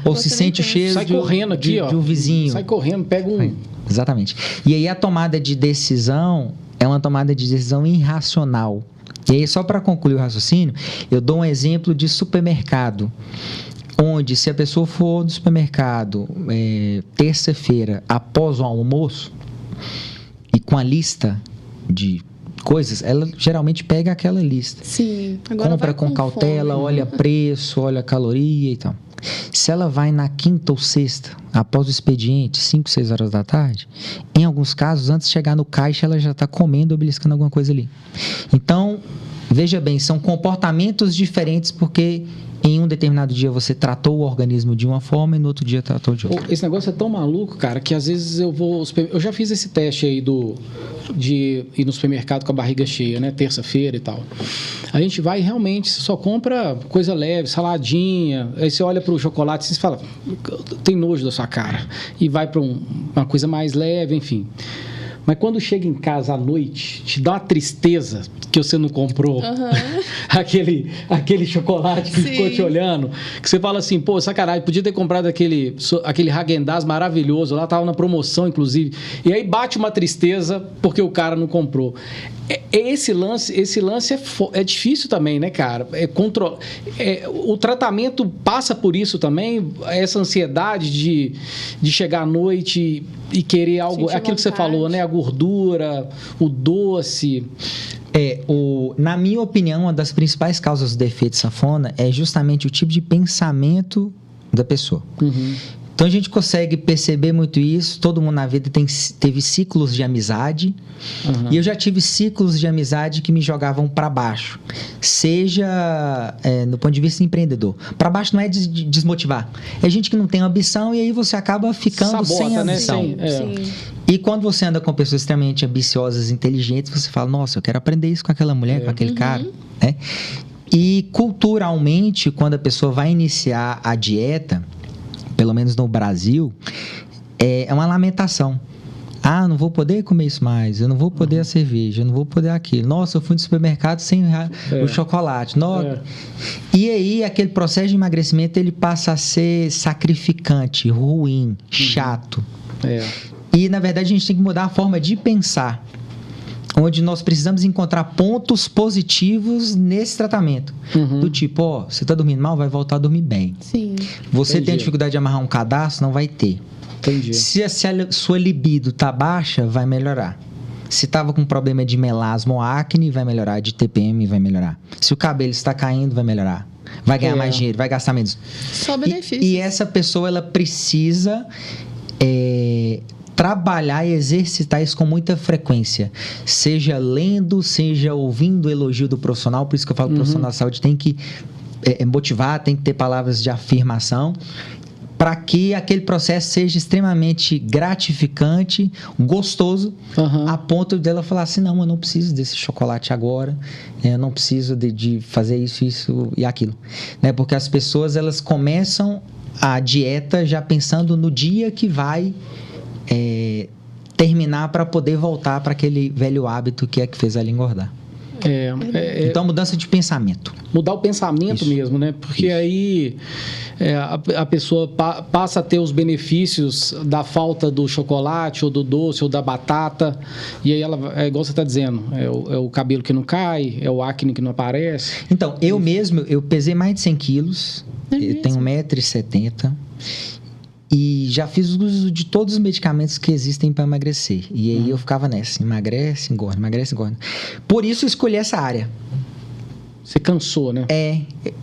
Ou se sente o cheiro correndo aqui, de um vizinho. Sai correndo, pega um... Exatamente. E aí a tomada de decisão é uma tomada de decisão irracional. E aí, só para concluir o raciocínio, eu dou um exemplo de supermercado, onde se a pessoa for do supermercado terça-feira após o almoço e com a lista de coisas, ela geralmente pega aquela lista. Agora compra com cautela, olha preço, olha caloria e tal. Se ela vai na quinta ou sexta, após o expediente, 5, 6 horas da tarde, em alguns casos, antes de chegar no caixa, ela já está comendo ou beliscando alguma coisa ali. Então, veja bem, são comportamentos diferentes porque em um determinado dia você tratou o organismo de uma forma e no outro dia tratou de outra. Esse negócio é tão maluco, cara, que às vezes eu já fiz esse teste aí de ir no supermercado com a barriga cheia, né? Terça-feira e tal. A gente vai e realmente só compra coisa leve, saladinha. Aí você olha para o chocolate e você fala, tem nojo da sua cara. E vai para uma coisa mais leve, enfim. Mas quando chega em casa à noite, te dá uma tristeza que você não comprou aquele chocolate que ficou te olhando, que você fala assim, pô, sacanagem, podia ter comprado aquele Häagen-Dazs maravilhoso, lá tava na promoção, inclusive. E aí bate uma tristeza porque o cara não comprou. Esse lance é difícil também, né, cara? O tratamento passa por isso também, essa ansiedade de chegar à noite e querer algo, aquilo que você falou, né? A gordura, o doce. Na minha opinião, uma das principais causas do defeito sanfona é justamente o tipo de pensamento da pessoa. Então a gente consegue perceber muito isso. Todo mundo na vida teve ciclos de amizade. E eu já tive ciclos de amizade que me jogavam para baixo. Seja no ponto de vista empreendedor. Para baixo não é desmotivar. É gente que não tem ambição e aí você acaba ficando sem ambição. Sim. E quando você anda com pessoas extremamente ambiciosas e inteligentes, você fala, nossa, eu quero aprender isso com aquela mulher, com aquele cara. Né? E culturalmente, quando a pessoa vai iniciar a dieta, pelo menos no Brasil, é uma lamentação. Não vou poder comer isso mais, eu não vou poder a cerveja, eu não vou poder aquilo. Nossa, eu fui no supermercado sem o chocolate. E aí, aquele processo de emagrecimento, ele passa a ser sacrificante, ruim, chato. E, na verdade, a gente tem que mudar a forma de pensar. onde nós precisamos encontrar pontos positivos nesse tratamento. Do tipo, ó, você tá dormindo mal, vai voltar a dormir bem. Sim. Você Entendi. tem dificuldade de amarrar um cadastro, não vai ter. Entendi. Se a sua libido tá baixa, vai melhorar. Se tava com problema de melasma ou acne, vai melhorar. De TPM, vai melhorar. Se o cabelo está caindo, vai melhorar. Vai ganhar mais dinheiro, vai gastar menos. Só benefício. E essa pessoa, ela precisa trabalhar e exercitar isso com muita frequência. Seja lendo, seja ouvindo o elogio do profissional. Por isso que eu falo que o profissional da saúde tem que motivar, tem que ter palavras de afirmação, para que aquele processo seja extremamente gratificante, gostoso, a ponto dela falar assim, não, eu não preciso desse chocolate agora, eu não preciso de fazer isso e aquilo. Né? Porque as pessoas, elas começam a dieta já pensando no dia que vai terminar para poder voltar para aquele velho hábito que é que fez ela engordar. Então, mudança de pensamento. Mudar o pensamento mesmo, né? Porque aí a pessoa passa a ter os benefícios da falta do chocolate, ou do doce, ou da batata. E aí ela, igual você está dizendo, é o cabelo que não cai, é o acne que não aparece. Então, eu pesei mais de 100 quilos, eu tenho 1,70 m. E já fiz uso de todos os medicamentos que existem para emagrecer. E aí eu ficava nessa, emagrece, engorda, emagrece, engorda. Por isso eu escolhi essa área. Você cansou, né?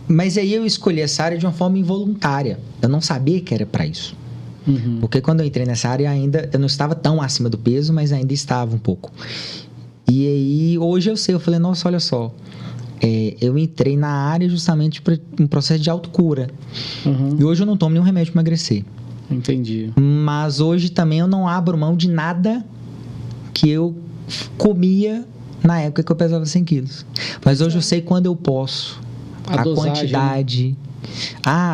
Mas aí eu escolhi essa área de uma forma involuntária. Eu não sabia que era para isso. Porque quando eu entrei nessa área ainda, eu não estava tão acima do peso, mas ainda estava um pouco. E aí hoje eu sei, eu falei, nossa, olha só. Eu entrei na área justamente para um processo de autocura. E hoje eu não tomo nenhum remédio para emagrecer. Entendi. Mas hoje também eu não abro mão de nada que eu comia na época que eu pesava 100 quilos. Mas hoje eu sei quando eu posso. A dosagem, quantidade.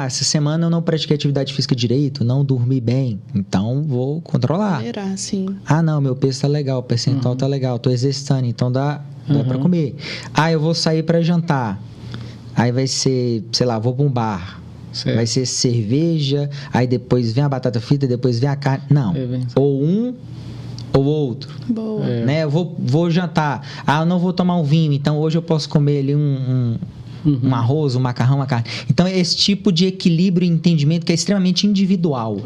Essa semana eu não pratiquei atividade física direito, não dormi bem. Então vou controlar. Sim. Não, meu peso tá legal, o percentual tá legal, tô exercitando, então dá pra comer. Eu vou sair pra jantar. Aí vai ser, sei lá, vou pra um bar. Certo. Vai ser cerveja, aí depois vem a batata frita, depois vem a carne. Não. Ou um ou outro. Boa. Né? Eu vou jantar. Eu não vou tomar um vinho, então hoje eu posso comer ali um arroz, um macarrão, uma carne. Então, é esse tipo de equilíbrio e entendimento que é extremamente individual.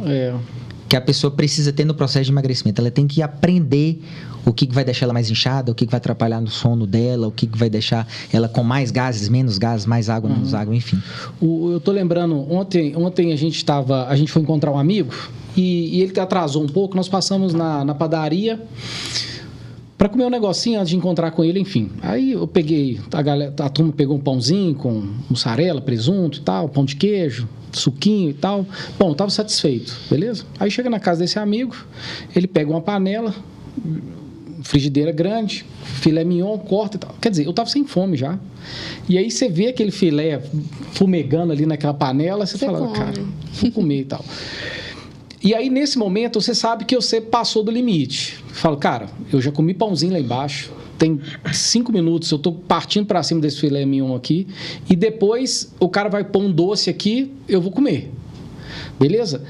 Que a pessoa precisa ter no processo de emagrecimento. Ela tem que aprender o que vai deixar ela mais inchada, o que vai atrapalhar no sono dela, o que vai deixar ela com mais gases, menos gases, mais água, menos água, enfim. Eu tô lembrando, ontem a gente foi encontrar um amigo e ele atrasou um pouco, nós passamos na padaria para comer um negocinho antes de encontrar com ele, enfim. Aí eu peguei, a turma pegou um pãozinho com mussarela, presunto e tal, pão de queijo, suquinho e tal. Bom, tava satisfeito, beleza? Aí chega na casa desse amigo, ele pega uma panela, frigideira grande, filé mignon, corta e tal. Quer dizer, eu tava sem fome já. E aí você vê aquele filé fumegando ali naquela panela, você fala, cara, vou comer e tal. E aí, nesse momento, você sabe que você passou do limite. Fala, cara, eu já comi pãozinho lá embaixo, tem 5 minutos, eu tô partindo para cima desse filé mignon aqui, e depois o cara vai pôr um doce aqui, eu vou comer. Beleza?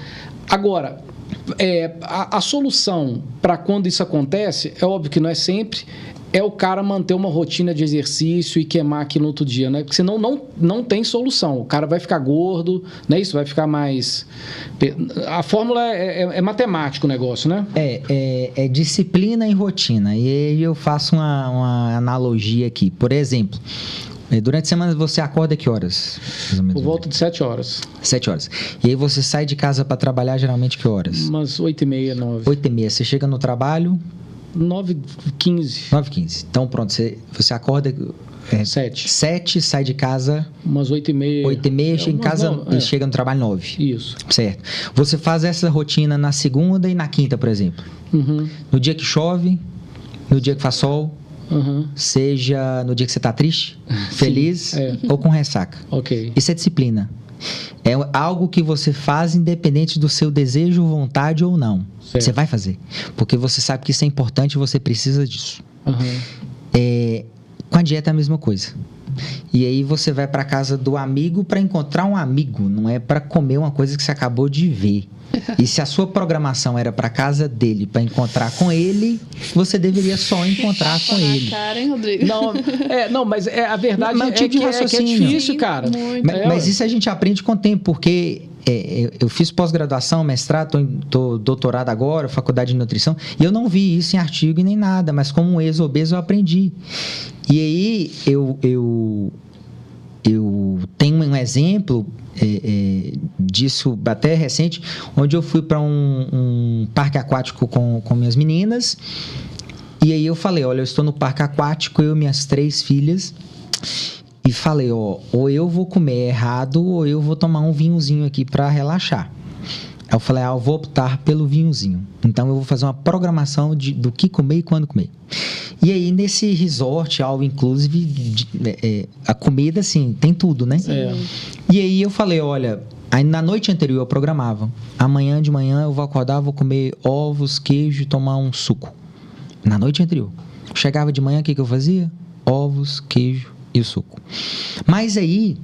Agora, a solução para quando isso acontece, é óbvio que não é sempre, é o cara manter uma rotina de exercício e queimar aquilo no outro dia, né? Porque senão não tem solução. O cara vai ficar gordo, né? Isso vai ficar mais... A fórmula é matemático o negócio, né? É disciplina e rotina. E aí eu faço uma analogia aqui. Por exemplo, durante a semana você acorda que horas? Por volta de 7 horas. 7 horas. E aí você sai de casa para trabalhar geralmente que horas? Umas 8h30, 9h. 8h30. Você chega no trabalho... 9h15. 9h15. Então, pronto, você acorda... 7, sai de casa... Umas 8h30. 8h30, chega em casa e chega no trabalho 9. Isso. Certo. Você faz essa rotina na segunda e na quinta, por exemplo. No dia que chove, no dia que faz sol, seja no dia que você está triste, feliz ou com ressaca. Ok. Isso é disciplina. É algo que você faz independente do seu desejo, vontade ou não. Certo. Você vai fazer. Porque você sabe que isso é importante e você precisa disso. Com a dieta é a mesma coisa. E aí você vai para casa do amigo para encontrar um amigo. Não é para comer uma coisa que você acabou de ver. E se a sua programação era para casa dele, para encontrar com ele, você deveria só encontrar com ele. Cara, hein, Rodrigo? Não, mas a verdade mas é que é difícil, cara. Mas isso a gente aprende com o tempo, porque eu fiz pós-graduação, mestrado, tô doutorado agora, faculdade de nutrição, e eu não vi isso em artigo e nem nada, mas como um ex-obeso eu aprendi. E aí eu tenho um exemplo disso até recente, onde eu fui para um parque aquático com minhas meninas, e aí eu falei, olha, eu estou no parque aquático, eu e minhas 3 filhas, e falei, ou eu vou comer errado, ou eu vou tomar um vinhozinho aqui para relaxar. Aí eu falei, eu vou optar pelo vinhozinho. Então, eu vou fazer uma programação do que comer e quando comer. E aí, nesse resort, all inclusive, a comida, assim, tem tudo, né? E aí, eu falei, olha, aí na noite anterior eu programava. Amanhã de manhã eu vou acordar, vou comer ovos, queijo e tomar um suco. Na noite anterior. Chegava de manhã, o que eu fazia? Ovos, queijo e o suco. Mas aí,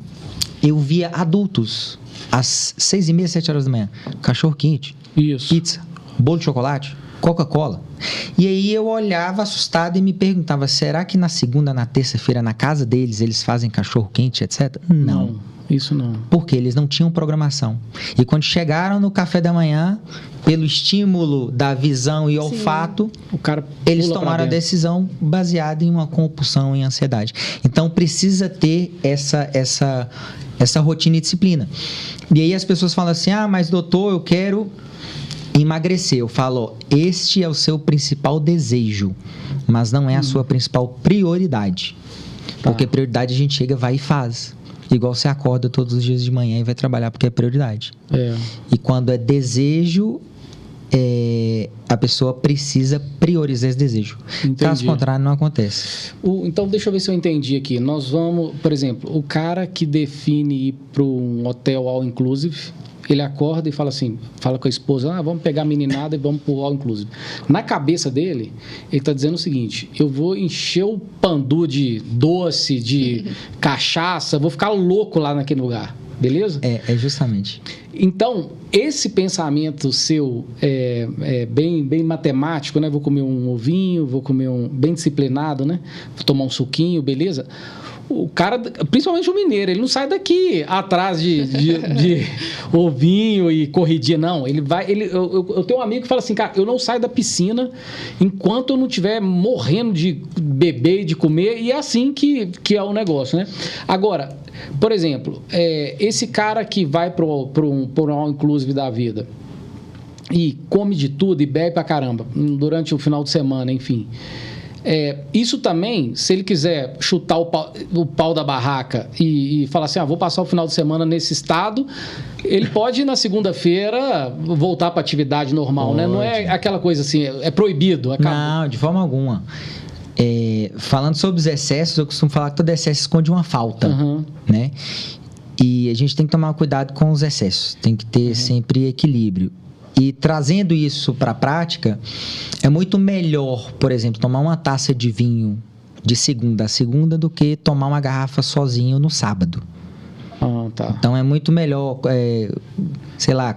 eu via adultos às 6h30, 7 horas da manhã, cachorro quente, pizza, bolo de chocolate, Coca-Cola. E aí eu olhava assustado e me perguntava, será que na segunda, na terça-feira, na casa deles, eles fazem cachorro quente, etc? Não. Isso não. Porque eles não tinham programação. E quando chegaram no café da manhã, pelo estímulo da visão e olfato, eles tomaram a decisão baseada em uma compulsão e ansiedade. Então, precisa ter essa rotina e disciplina. E aí as pessoas falam assim, mas doutor, eu quero emagrecer. Eu falo, este é o seu principal desejo, mas não é a sua principal prioridade. Porque prioridade a gente chega, vai e faz. Igual você acorda todos os dias de manhã e vai trabalhar porque é prioridade. E quando é desejo, a pessoa precisa priorizar esse desejo. Entendi. Caso contrário, não acontece. Então, deixa eu ver se eu entendi aqui. Nós vamos, por exemplo, o cara que define ir para um hotel all inclusive, ele acorda e fala assim, fala com a esposa, vamos pegar a meninada e vamos pro all inclusive. Na cabeça dele, ele está dizendo o seguinte, eu vou encher o pandu de doce, de cachaça, vou ficar louco lá naquele lugar, beleza? É justamente. Então, esse pensamento seu é bem matemático, né? Vou comer um ovinho, vou comer bem disciplinado, né? Vou tomar um suquinho, beleza? O cara, principalmente o mineiro, ele não sai daqui atrás de ovinho e corridinha, não. Ele vai. Eu tenho um amigo que fala assim, cara, eu não saio da piscina enquanto eu não estiver morrendo de beber e de comer, e é assim que é o negócio, né? Agora, por exemplo, esse cara que vai para um all inclusive da vida e come de tudo e bebe pra caramba durante o final de semana, enfim. Isso também, se ele quiser chutar o pau da barraca e falar assim, vou passar o final de semana nesse estado, ele pode, na segunda-feira, voltar para a atividade normal, né? Não é aquela coisa assim, é proibido. Não, de forma alguma. Falando sobre os excessos, eu costumo falar que todo excesso esconde uma falta, né? E a gente tem que tomar cuidado com os excessos, tem que ter sempre equilíbrio. E trazendo isso para a prática, é muito melhor, por exemplo, tomar uma taça de vinho de segunda a segunda do que tomar uma garrafa sozinho no sábado. Tá. Então, é muito melhor,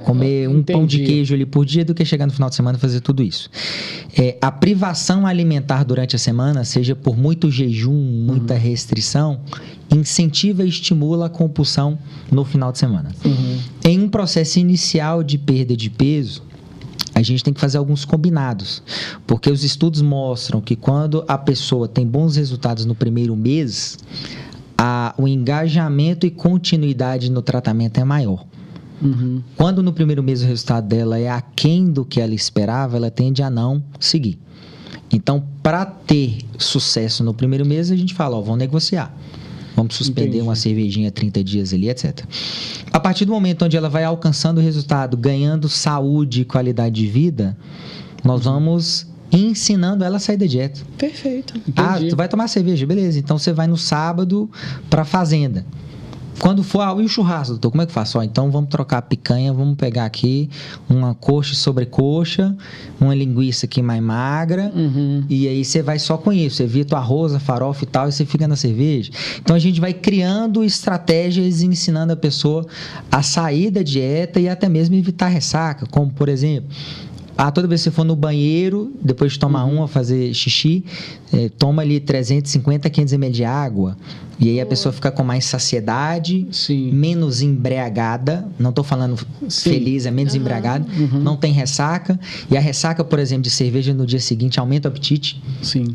comer um pão de queijo ali por dia do que chegar no final de semana e fazer tudo isso. A privação alimentar durante a semana, seja por muito jejum, muita restrição, incentiva e estimula a compulsão no final de semana. Em um processo inicial de perda de peso, a gente tem que fazer alguns combinados, porque os estudos mostram que quando a pessoa tem bons resultados no primeiro mês, o engajamento e continuidade no tratamento é maior. Quando no primeiro mês o resultado dela é aquém do que ela esperava, ela tende a não seguir. Então, para ter sucesso no primeiro mês, a gente fala, vamos negociar. Vamos suspender uma cervejinha 30 dias ali, etc. A partir do momento onde ela vai alcançando o resultado, ganhando saúde e qualidade de vida, nós vamos ensinando ela a sair da dieta. Perfeito. Tu vai tomar cerveja, beleza. Então, você vai no sábado para a fazenda. quando for, e o churrasco, doutor, como é que faz? Então vamos trocar a picanha, vamos pegar aqui uma coxa e sobrecoxa, uma linguiça aqui mais magra, e aí você vai só com isso, você evita o arroz, a farofa e tal, e você fica na cerveja. Então a gente vai criando estratégias e ensinando a pessoa a sair da dieta e até mesmo evitar ressaca, como por exemplo, toda vez que você for no banheiro, depois de tomar fazer xixi, toma ali 350, 500 ml de água. E aí a pessoa fica com mais saciedade, menos embriagada. Não estou falando feliz, é menos embriagada. Não tem ressaca. E a ressaca, por exemplo, de cerveja no dia seguinte aumenta o apetite.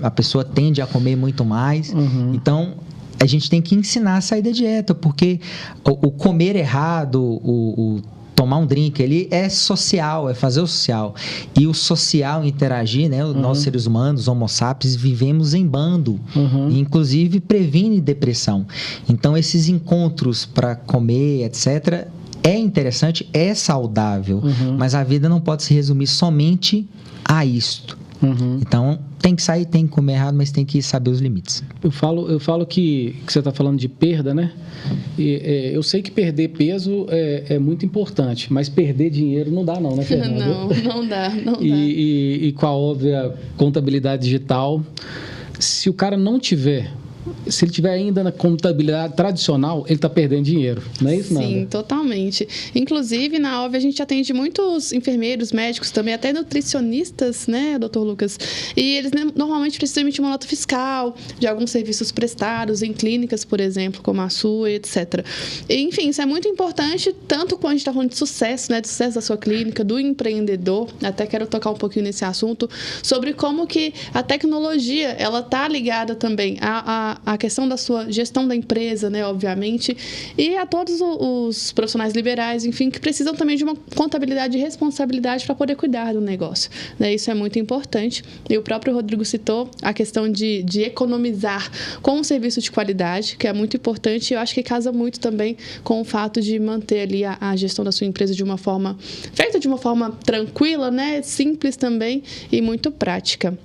A pessoa tende a comer muito mais. Então, a gente tem que ensinar a sair da dieta, porque o comer errado, o tomar um drink, ele é social, é fazer o social. E o social interagir, né? Nós seres humanos, homo sapiens, vivemos em bando. E, inclusive, previne depressão. Então, esses encontros para comer, etc., é interessante, é saudável. Mas a vida não pode se resumir somente a isto. Então, tem que sair, tem que comer errado, mas tem que saber os limites. Eu falo que você está falando de perda, né? Eu sei que perder peso é muito importante, mas perder dinheiro não dá não, né, Fernanda? Não dá. E com a óbvia contabilidade digital, se o cara não tiver... Se ele estiver ainda na contabilidade tradicional, ele está perdendo dinheiro, não é isso, Nanda? Sim, totalmente. Inclusive, na OAV, a gente atende muitos enfermeiros, médicos também, até nutricionistas, né, doutor Lucas? E eles normalmente precisam emitir uma nota fiscal de alguns serviços prestados em clínicas, por exemplo, como a sua, etc. E, enfim, isso é muito importante, tanto quando a gente está falando de sucesso, né, de sucesso da sua clínica, do empreendedor. Até quero tocar um pouquinho nesse assunto, sobre como que a tecnologia, ela está ligada também a questão da sua gestão da empresa, né, obviamente, e a todos os profissionais liberais, enfim, que precisam também de uma contabilidade e responsabilidade para poder cuidar do negócio, né? Isso é muito importante. E o próprio Rodrigo citou a questão de economizar com um serviço de qualidade, que é muito importante, e eu acho que casa muito também com o fato de manter ali a gestão da sua empresa feita de uma forma tranquila, né, simples também e muito prática.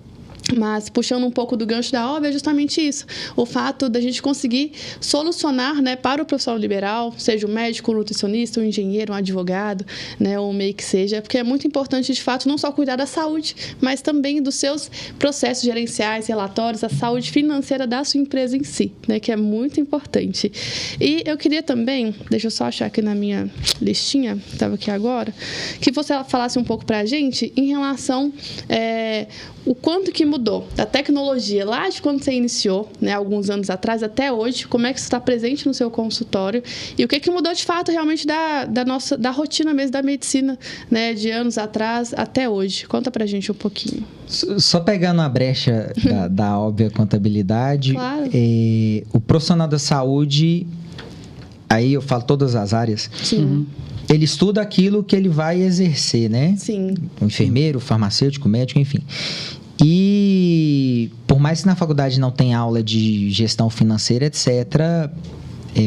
Mas, puxando um pouco do gancho da OAV, é justamente isso. O fato da gente conseguir solucionar, né, para o profissional liberal, seja um médico, um nutricionista, um engenheiro, um advogado, né, ou o meio que seja, porque é muito importante, de fato, não só cuidar da saúde, mas também dos seus processos gerenciais, relatórios, a saúde financeira da sua empresa em si, né, que é muito importante. E eu queria também, deixa eu só achar aqui na minha listinha, que estava aqui agora, que você falasse um pouco para a gente em relação o quanto que mudou da tecnologia lá de quando você iniciou, né, alguns anos atrás até hoje, como é que isso está presente no seu consultório e o que mudou de fato realmente da rotina mesmo da medicina, né, de anos atrás até hoje. Conta pra gente um pouquinho. Só pegando a brecha da óbvia contabilidade, claro. O profissional da saúde, aí eu falo todas as áreas, sim. Ele estuda aquilo que ele vai exercer, né? Sim. O enfermeiro, o farmacêutico, o médico, enfim. E por mais que na faculdade não tenha aula de gestão financeira, etc.,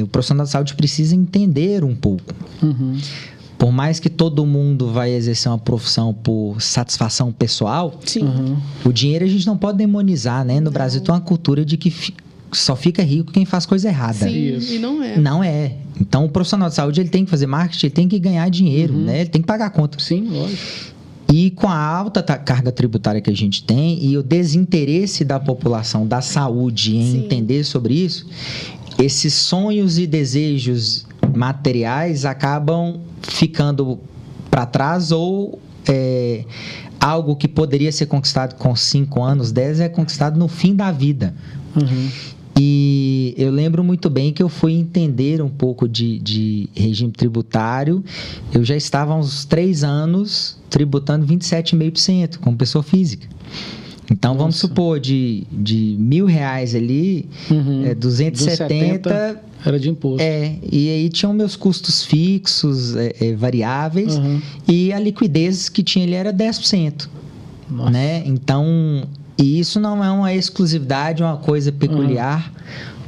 o profissional da saúde precisa entender um pouco. Por mais que todo mundo vai exercer uma profissão por satisfação pessoal, o dinheiro a gente não pode demonizar, né? No Brasil tem uma cultura de que só fica rico quem faz coisa errada. Sim, e não é. Não é. Então, o profissional de saúde ele tem que fazer marketing, ele tem que ganhar dinheiro, né? Ele tem que pagar a conta. Sim, lógico. E com a alta carga tributária que a gente tem e o desinteresse da população da saúde em entender sobre isso, esses sonhos e desejos materiais acabam ficando para trás ou algo que poderia ser conquistado com 5 anos, 10 é conquistado no fim da vida. E eu lembro muito bem que eu fui entender um pouco de regime tributário. Eu já estava há uns 3 anos tributando 27,5% como pessoa física. Então, vamos supor, de R$1.000 ali, 270... Era de imposto. E aí tinham meus custos fixos, variáveis, e a liquidez que tinha ali era 10%. Né? Então... E isso não é uma exclusividade, uma coisa peculiar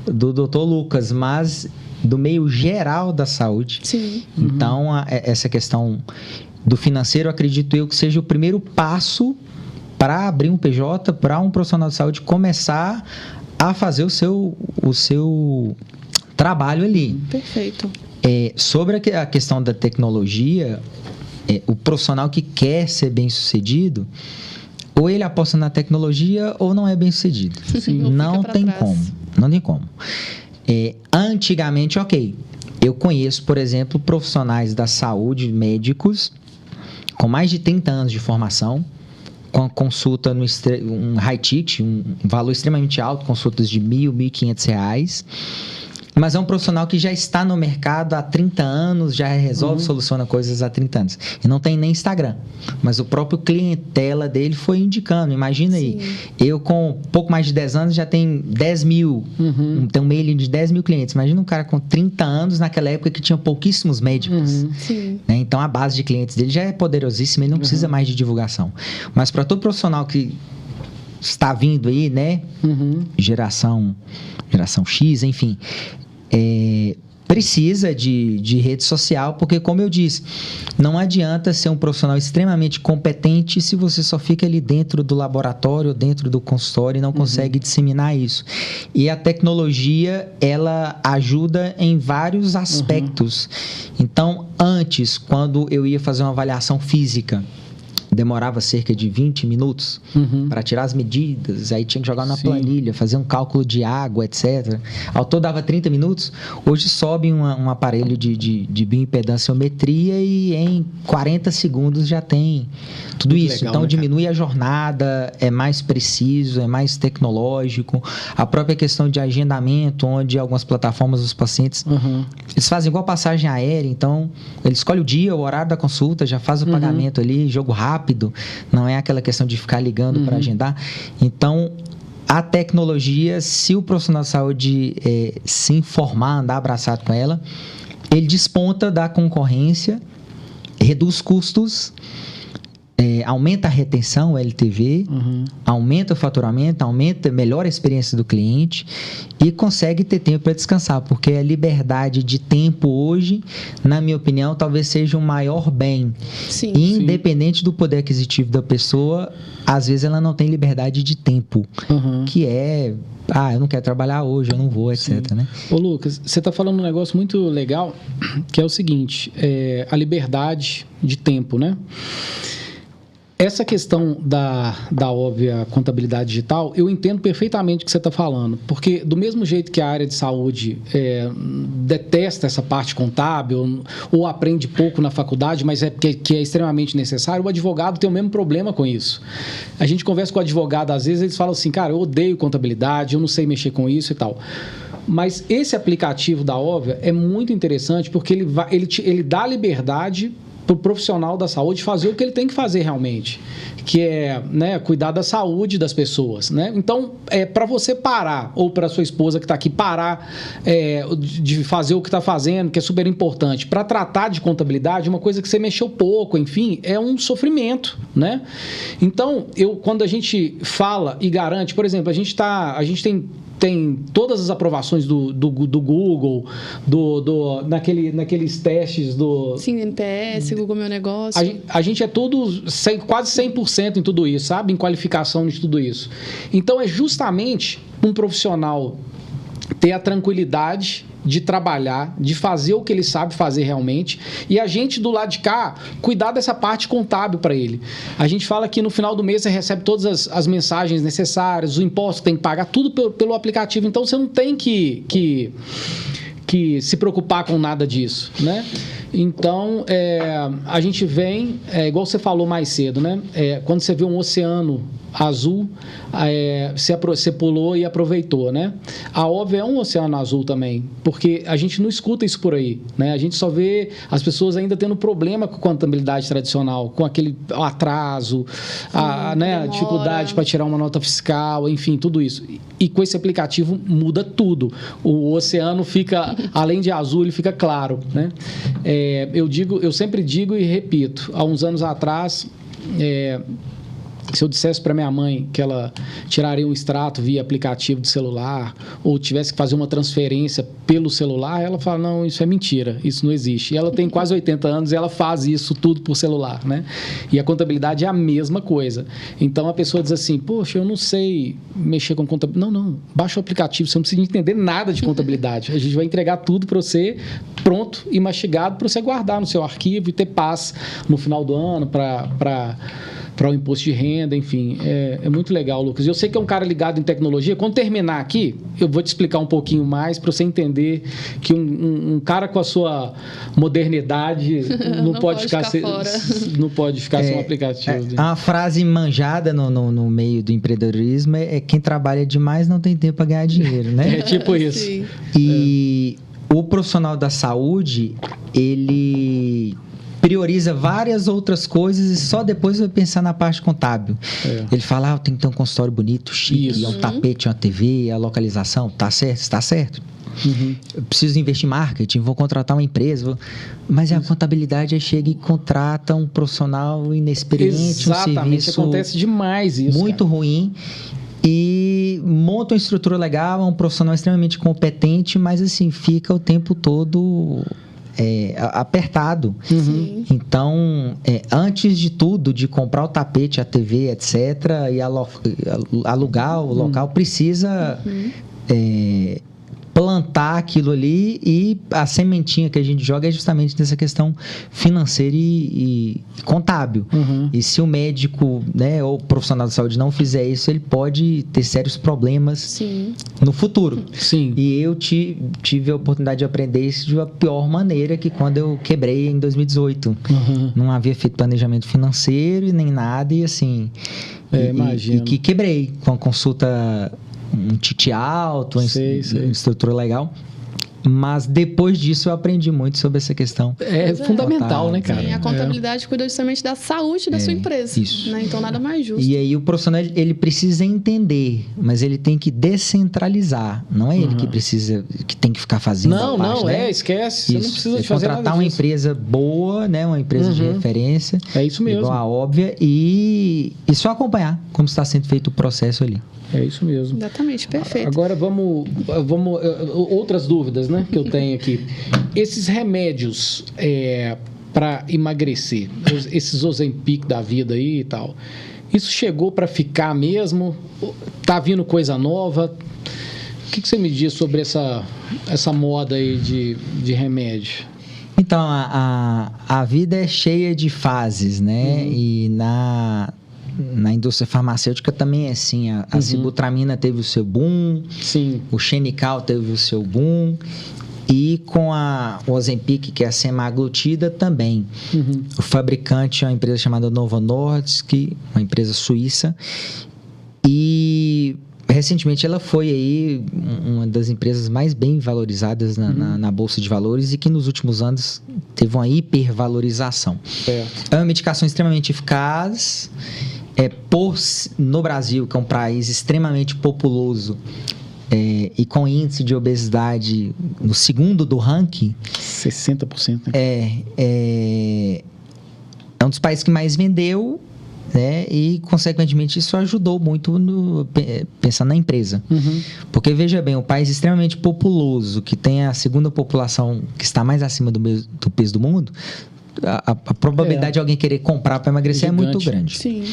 do Dr. Lucas, mas do meio geral da saúde. Sim. Então, essa questão do financeiro, acredito eu que seja o primeiro passo para abrir um PJ, para um profissional de saúde começar a fazer o seu trabalho ali. Perfeito. Sobre a questão da tecnologia, o profissional que quer ser bem-sucedido, ou ele aposta na tecnologia ou não é bem-sucedido. Não tem como. Não tem como. Antigamente, ok. Eu conheço, por exemplo, profissionais da saúde, médicos, com mais de 30 anos de formação, com consulta um high ticket, um valor extremamente alto, consultas de R$1.000, R$1.500, mas é um profissional que já está no mercado há 30 anos, já resolve, soluciona coisas há 30 anos. E não tem nem Instagram. Mas o próprio clientela dele foi indicando. Imagina aí, eu com pouco mais de 10 anos já tenho 10 mil, tem um mailing de 10 mil clientes. Imagina um cara com 30 anos naquela época que tinha pouquíssimos médicos. Né? Então a base de clientes dele já é poderosíssima, ele não precisa mais de divulgação. Mas para todo profissional que está vindo aí, né? Geração X, enfim, precisa de rede social, porque, como eu disse, não adianta ser um profissional extremamente competente se você só fica ali dentro do laboratório, dentro do consultório e não consegue disseminar isso. E a tecnologia, ela ajuda em vários aspectos. Então, antes, quando eu ia fazer uma avaliação física, demorava cerca de 20 minutos para tirar as medidas, aí tinha que jogar na planilha, fazer um cálculo de água, etc. Ao todo dava 30 minutos, hoje sobe um aparelho de bioimpedanciometria e em 40 segundos já tem tudo isso. Legal, então, né, diminui a jornada, é mais preciso, é mais tecnológico. A própria questão de agendamento, onde algumas plataformas, os pacientes, eles fazem igual passagem aérea, então ele escolhe o dia, o horário da consulta, já faz o pagamento ali, jogo rápido, não é aquela questão de ficar ligando para agendar. Então, a tecnologia, se o profissional de saúde se informar, andar abraçado com ela, ele desponta da concorrência, reduz custos, aumenta a retenção, o LTV, aumenta o faturamento, melhora a experiência do cliente e consegue ter tempo para descansar, porque a liberdade de tempo hoje, na minha opinião, talvez seja o maior bem. Independente do poder aquisitivo da pessoa, às vezes ela não tem liberdade de tempo, que é... eu não quero trabalhar hoje, eu não vou, etc. Né? Ô Lucas, você está falando um negócio muito legal, que é o seguinte, a liberdade de tempo, né? Essa questão da óbvia contabilidade digital, eu entendo perfeitamente o que você está falando, porque do mesmo jeito que a área de saúde detesta essa parte contábil ou aprende pouco na faculdade, mas que é extremamente necessário, o advogado tem o mesmo problema com isso. A gente conversa com o advogado, às vezes eles falam assim, cara, eu odeio contabilidade, eu não sei mexer com isso e tal. Mas esse aplicativo da óbvia é muito interessante porque ele dá liberdade para o profissional da saúde fazer o que ele tem que fazer realmente, que é, né, cuidar da saúde das pessoas, né? Então, para você parar, ou para sua esposa que está aqui parar de fazer o que está fazendo, que é super importante, para tratar de contabilidade, uma coisa que você mexeu pouco, enfim, é um sofrimento, né? Então, quando a gente fala e garante, por exemplo, a gente tem todas as aprovações do Google, naqueles testes do... Sim, NPS, Google Meu Negócio. A gente é quase 100% em tudo isso, sabe? Em qualificação de tudo isso. Então, é justamente um profissional ter a tranquilidade de trabalhar, de fazer o que ele sabe fazer realmente, e a gente do lado de cá cuidar dessa parte contábil para ele. A gente fala que no final do mês você recebe todas as mensagens necessárias, o imposto tem que pagar, tudo pelo aplicativo, então você não tem que se preocupar com nada disso, né? Então, a gente vem, igual você falou mais cedo, né? Quando você vê um oceano azul, você pulou e aproveitou, né? A óbvia é um oceano azul também, porque a gente não escuta isso por aí, né? A gente só vê as pessoas ainda tendo problema com a contabilidade tradicional, com aquele atraso, a dificuldade para tirar uma nota fiscal, enfim, tudo isso. E com esse aplicativo muda tudo. O oceano fica, além de azul, ele fica claro, né? Eu sempre digo e repito, há uns anos atrás, Se eu dissesse para minha mãe que ela tiraria um extrato via aplicativo de celular ou tivesse que fazer uma transferência pelo celular, ela fala, não, isso é mentira, isso não existe. E ela tem quase 80 anos e ela faz isso tudo por celular, né? E a contabilidade é a mesma coisa. Então, a pessoa diz assim, poxa, eu não sei mexer com contabilidade. Não, baixa o aplicativo, você não precisa entender nada de contabilidade. A gente vai entregar tudo para você pronto e mastigado para você guardar no seu arquivo e ter paz no final do ano para o imposto de renda, enfim. É muito legal, Lucas. Eu sei que é um cara ligado em tecnologia. Quando terminar aqui, eu vou te explicar um pouquinho mais para você entender que um cara com a sua modernidade não pode ficar sem um aplicativo. Uma frase manjada no meio do empreendedorismo é quem trabalha demais não tem tempo para ganhar dinheiro, né? É tipo isso. Sim. E o profissional da saúde, ele prioriza várias outras coisas e só depois vai pensar na parte contábil. Ele fala, eu tenho que ter um consultório bonito, chique, um tapete, uma TV, a localização. Tá certo? Está certo. Eu preciso investir em marketing, vou contratar uma empresa. Mas a contabilidade chega e contrata um profissional inexperiente, exatamente, um serviço acontece demais isso, muito cara. ruim. E monta uma estrutura legal, é um profissional extremamente competente, mas assim, fica o tempo todo apertado. Então, antes de tudo, de comprar o tapete, a TV, etc., e alugar o local, precisa plantar aquilo ali, e a sementinha que a gente joga é justamente nessa questão financeira e contábil. E se o médico, né, ou o profissional de saúde não fizer isso, ele pode ter sérios problemas no futuro. E eu tive a oportunidade de aprender isso de uma pior maneira, que quando eu quebrei em 2018. Não havia feito planejamento financeiro e nem nada, e assim... imagino. E que quebrei com a consulta... um ticket alto, uma estrutura legal. Mas depois disso eu aprendi muito sobre essa questão. É fundamental, né, cara? Sim, a contabilidade cuida justamente da saúde da sua empresa. Isso. Né? Então, nada mais justo. E aí o profissional, ele precisa entender, mas ele tem que descentralizar. Não é ele que tem que ficar fazendo a parte, né? Esquece. Você não precisa de fazer nada contratar uma empresa boa, né? Uma empresa de referência. É isso mesmo. Igual a Óbvia. E só acompanhar como está sendo feito o processo ali. É isso mesmo. Exatamente, perfeito. Agora vamos outras dúvidas, né, que eu tenho aqui. Esses remédios para emagrecer, esses Ozempic da vida aí e tal, isso chegou para ficar mesmo? Tá vindo coisa nova? O que você me diz sobre essa moda aí de remédio? Então, a vida é cheia de fases, né? E na indústria farmacêutica também é assim. A sibutramina teve o seu boom. Sim. O Xenical teve o seu boom. E com o Ozempic, que é a semaglutida, também. O fabricante é uma empresa chamada Novo Nordisk, uma empresa suíça. E recentemente ela foi aí uma das empresas mais bem valorizadas na Bolsa de Valores, e que nos últimos anos teve uma hipervalorização. É uma medicação extremamente eficaz. No Brasil, que é um país extremamente populoso, e com índice de obesidade no segundo do ranking, 60%, né? É um dos países que mais vendeu, né? E consequentemente isso ajudou muito pensando na empresa. Porque veja bem, um país extremamente populoso, que tem a segunda população que está mais acima do peso do mundo, a probabilidade de alguém querer comprar para emagrecer é muito grande. Sim.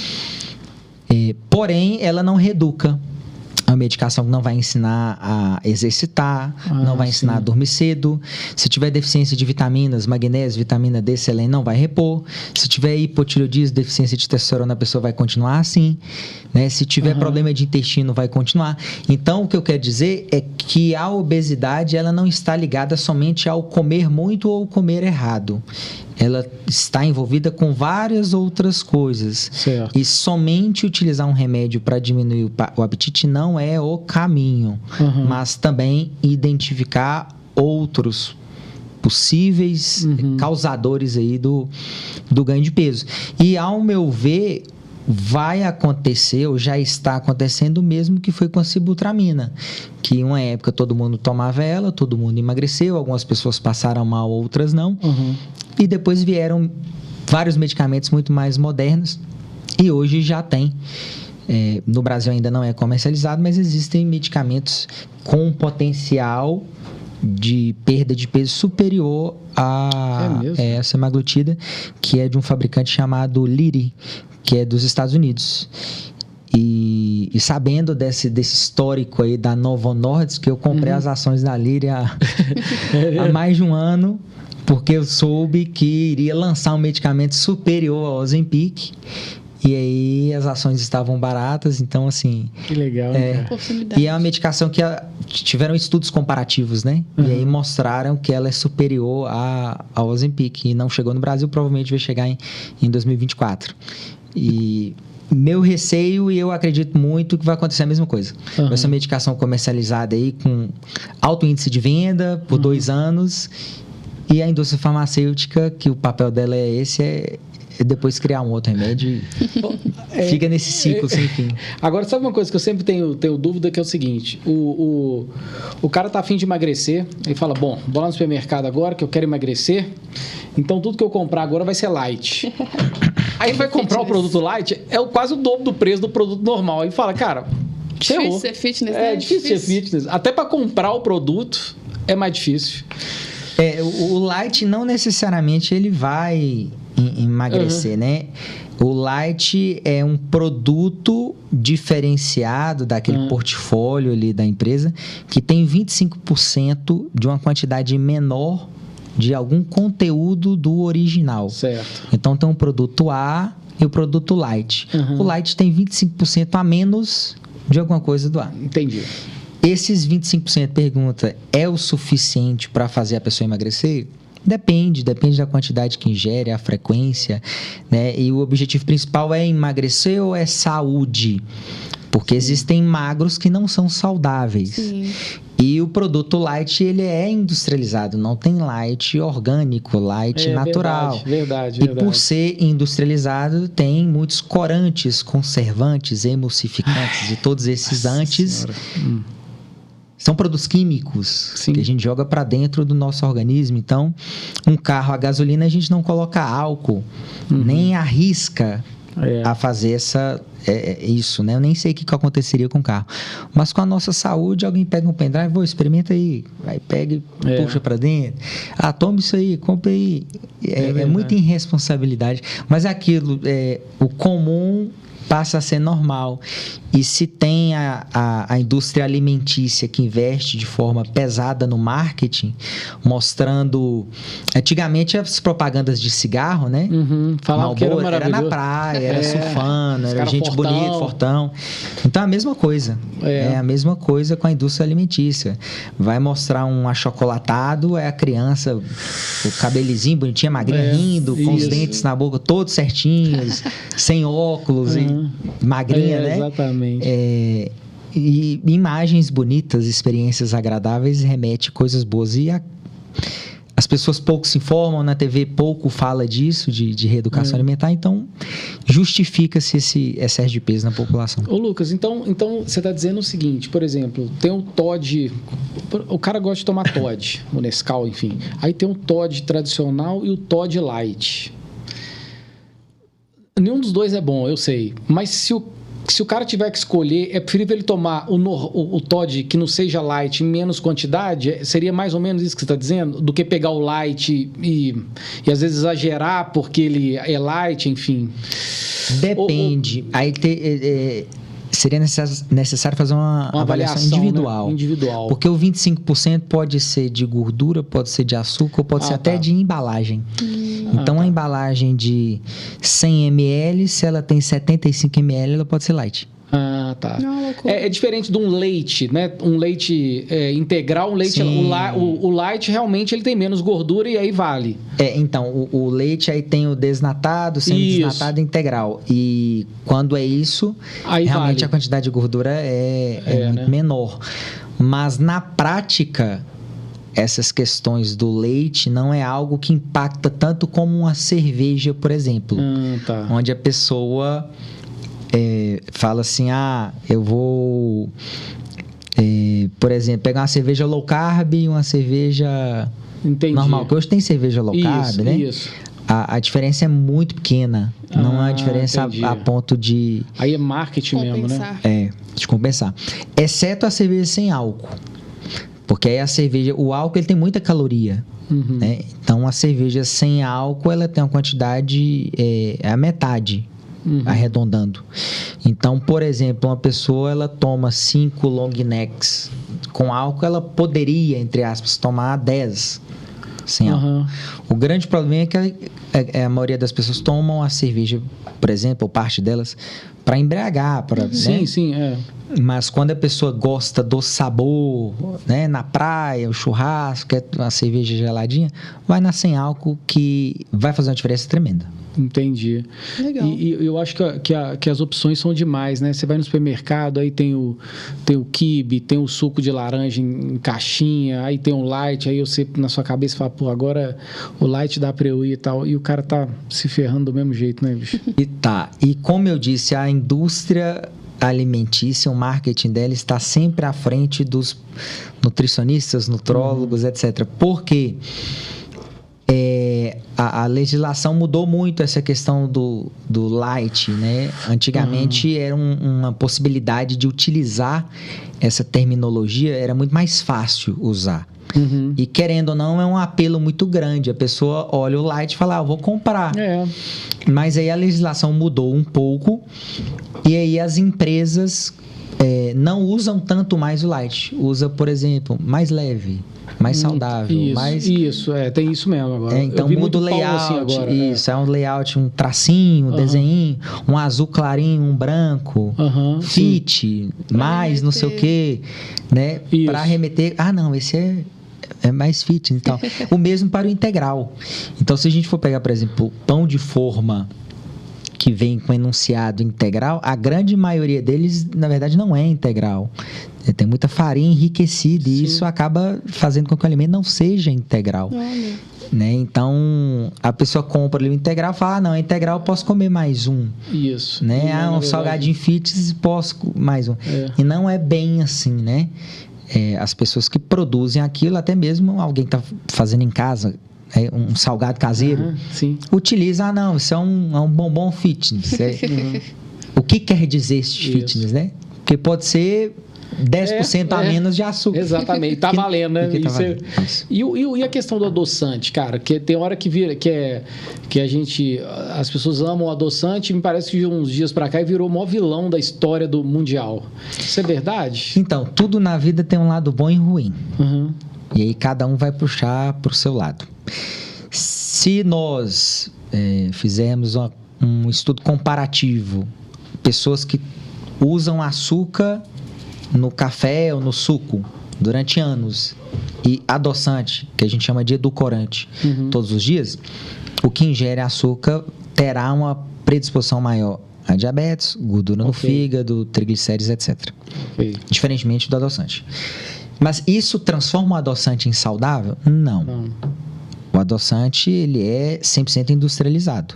Porém, ela não reeduca. É uma medicação que não vai ensinar a exercitar, não vai ensinar a dormir cedo. Se tiver deficiência de vitaminas, magnésio, vitamina D, selênio, não vai repor. Se tiver hipotireoidismo, deficiência de testosterona, a pessoa vai continuar assim, né? Se tiver problema de intestino, vai continuar. Então, o que eu quero dizer é que a obesidade, ela não está ligada somente ao comer muito ou comer errado. Ela está envolvida com várias outras coisas. Certo. E somente utilizar um remédio para diminuir o apetite não é o caminho. Mas também identificar outros possíveis causadores aí do ganho de peso. E, ao meu ver, vai acontecer, ou já está acontecendo o mesmo que foi com a sibutramina, que uma época todo mundo tomava ela, todo mundo emagreceu, algumas pessoas passaram mal, outras não, e depois vieram vários medicamentos muito mais modernos, E hoje já tem. No Brasil ainda não é comercializado, mas existem medicamentos com potencial de perda de peso superior a semaglutida, que é de um fabricante chamado Lilly, que é dos Estados Unidos. E sabendo desse histórico aí da Novo Nordisk, eu comprei as ações da Lilly há mais de um ano, porque eu soube que iria lançar um medicamento superior ao Ozempic. E aí as ações estavam baratas, então assim... Que legal, E é uma medicação que tiveram estudos comparativos, né? E aí mostraram que ela é superior ao Ozempic. E não chegou no Brasil, provavelmente vai chegar em 2024. E meu receio, e eu acredito muito que vai acontecer a mesma coisa. Vai ser uma medicação comercializada aí com alto índice de venda por 2 anos. E a indústria farmacêutica, que o papel dela é esse, depois criar um outro remédio e fica nesse ciclo sem fim. Agora, sabe uma coisa que eu sempre tenho dúvida, que é o seguinte: o cara tá afim de emagrecer, ele fala, bom, vou lá no supermercado agora que eu quero emagrecer, então tudo que eu comprar agora vai ser light. Aí ele vai comprar o produto light, é quase o dobro do preço do produto normal. Aí fala, cara, difícil ser fitness, né? É difícil ser fitness. Até para comprar o produto é mais difícil. O light não necessariamente ele vai emagrecer, né? O light é um produto diferenciado daquele portfólio ali da empresa, que tem 25% de uma quantidade menor de algum conteúdo do original. Certo. Então tem um produto A e o produto light. O light tem 25% a menos de alguma coisa do A. Entendi. Esses 25%, pergunta, é o suficiente para fazer a pessoa emagrecer? Depende da quantidade que ingere, a frequência, né? E o objetivo principal é emagrecer ou é saúde? Porque existem magros que não são saudáveis. Sim. E o produto light, ele é industrializado, não tem light orgânico, light natural. Verdade. E por ser industrializado, tem muitos corantes, conservantes, emulsificantes e todos esses antes... São produtos químicos que a gente joga para dentro do nosso organismo. Então, um carro a gasolina, a gente não coloca álcool, nem arrisca a fazer isso, né? Eu nem sei o que aconteceria com o carro. Mas com a nossa saúde, alguém pega um pendrive, experimenta aí. Aí pega e puxa para dentro. Toma isso aí, compra aí. É muita irresponsabilidade. Mas é aquilo, o comum passa a ser normal. E se tem a indústria alimentícia que investe de forma pesada no marketing, mostrando... Antigamente, as propagandas de cigarro, né? Falavam que era na praia, era surfando, era gente bonita, fortão. Então, é a mesma coisa. É a mesma coisa com a indústria alimentícia. Vai mostrar um achocolatado, é a criança, o cabelizinho bonitinho, magrinha, rindo, com os dentes na boca todos certinhos, sem óculos, e magrinha, né? Exatamente. E imagens bonitas, experiências agradáveis remete coisas boas. E as pessoas pouco se informam, na TV pouco fala disso, de reeducação alimentar, então justifica-se esse excesso de peso na população. Ô Lucas, então você está dizendo o seguinte, por exemplo, tem um Toddy, o cara gosta de tomar Toddy, o Nescau, enfim, aí tem um Toddy tradicional e o Toddy Light. Nenhum dos dois é bom, eu sei, mas se o cara tiver que escolher, é preferível ele tomar o Toddy que não seja light em menos quantidade? Seria mais ou menos isso que você está dizendo? Do que pegar o light e às vezes exagerar porque ele é light, enfim? Depende. Aí seria necessário fazer uma avaliação individual. Né? Individual. Porque o 25% pode ser de gordura, pode ser de açúcar, ou pode ser até de embalagem. Então, a embalagem de 100 ml, se ela tem 75 ml, ela pode ser light. Tá. É diferente de um leite, né? Um leite integral, um leite... O light, realmente, ele tem menos gordura e aí vale. Então, o leite aí tem o desnatado, semi-desnatado integral. E quando é isso, aí realmente vale. A quantidade de gordura é muito menor. Mas, na prática... Essas questões do leite não é algo que impacta tanto como uma cerveja, por exemplo. Onde a pessoa fala assim, eu vou, por exemplo, pegar uma cerveja low carb e uma cerveja normal. Porque hoje tem cerveja low carb, né? Isso. A a diferença é muito pequena. Não é uma diferença a ponto de... Aí é marketing compensar. mesmo, né? De compensar. Exceto a cerveja sem álcool. Porque aí a cerveja... O álcool, ele tem muita caloria. Né? Então, a cerveja sem álcool, ela tem uma quantidade... a metade, arredondando. Então, por exemplo, uma pessoa, ela toma 5 long necks com álcool, ela poderia, entre aspas, tomar 10 sem álcool. O grande problema é que a maioria das pessoas tomam a cerveja, por exemplo, ou parte delas, para embriagar. Sim, sim, é. Mas quando a pessoa gosta do sabor, né, na praia, o churrasco, quer uma cerveja geladinha, vai na sem álcool, que vai fazer uma diferença tremenda. Entendi. Legal. E eu acho que as opções são demais, né? Você vai no supermercado, aí tem o quibe, tem o suco de laranja em caixinha, aí tem o light, aí você na sua cabeça fala, pô, agora o light dá pra eu ir e tal. E o cara tá se ferrando do mesmo jeito, né, bicho? E como eu disse, a indústria alimentícia, o marketing dela está sempre à frente dos nutricionistas, nutrólogos, etc. Por quê? A legislação mudou muito essa questão do light, né? Antigamente era uma possibilidade de utilizar essa terminologia, era muito mais fácil usar. E querendo ou não, é um apelo muito grande. A pessoa olha o light e fala, eu vou comprar. Mas aí a legislação mudou um pouco e aí as empresas não usam tanto mais o light. Usa, por exemplo, mais leve, mais saudável. Tem isso mesmo agora. Então muda o layout. Assim agora, é um layout, um tracinho, um desenho, um azul clarinho, um branco, fit, mais não sei o quê, né? Para remeter. Não, esse é mais fit e tal. O mesmo para o integral. Então, se a gente for pegar, por exemplo, pão de forma que vem com enunciado integral, a grande maioria deles, na verdade, não é integral. Tem muita farinha enriquecida e isso acaba fazendo com que o alimento não seja integral. Né? Então, a pessoa compra ali o integral e fala, não, integral eu posso comer mais um. Isso. Né? Um salgadinho fitness, posso mais um. E não é bem assim, né? As pessoas que produzem aquilo, até mesmo alguém que está fazendo em casa, um salgado caseiro, utiliza, não, isso é um bombom fitness. O que quer dizer esse fitness, né? Porque pode ser 10% a menos de açúcar. Exatamente, tá valendo, né? E a questão do adoçante, cara, que tem hora que vira, as pessoas amam o adoçante, me parece que de uns dias pra cá virou o maior vilão da história do mundial. Isso é verdade? Então, tudo na vida tem um lado bom e ruim. E aí cada um vai puxar pro seu lado. Se nós fizermos um estudo comparativo, pessoas que usam açúcar no café ou no suco durante anos e adoçante, que a gente chama de edulcorante, todos os dias, o que ingere açúcar terá uma predisposição maior a diabetes, gordura no fígado, triglicéridos, etc. Diferentemente do adoçante. Mas isso transforma o adoçante em saudável? Não. O adoçante, ele é 100% industrializado.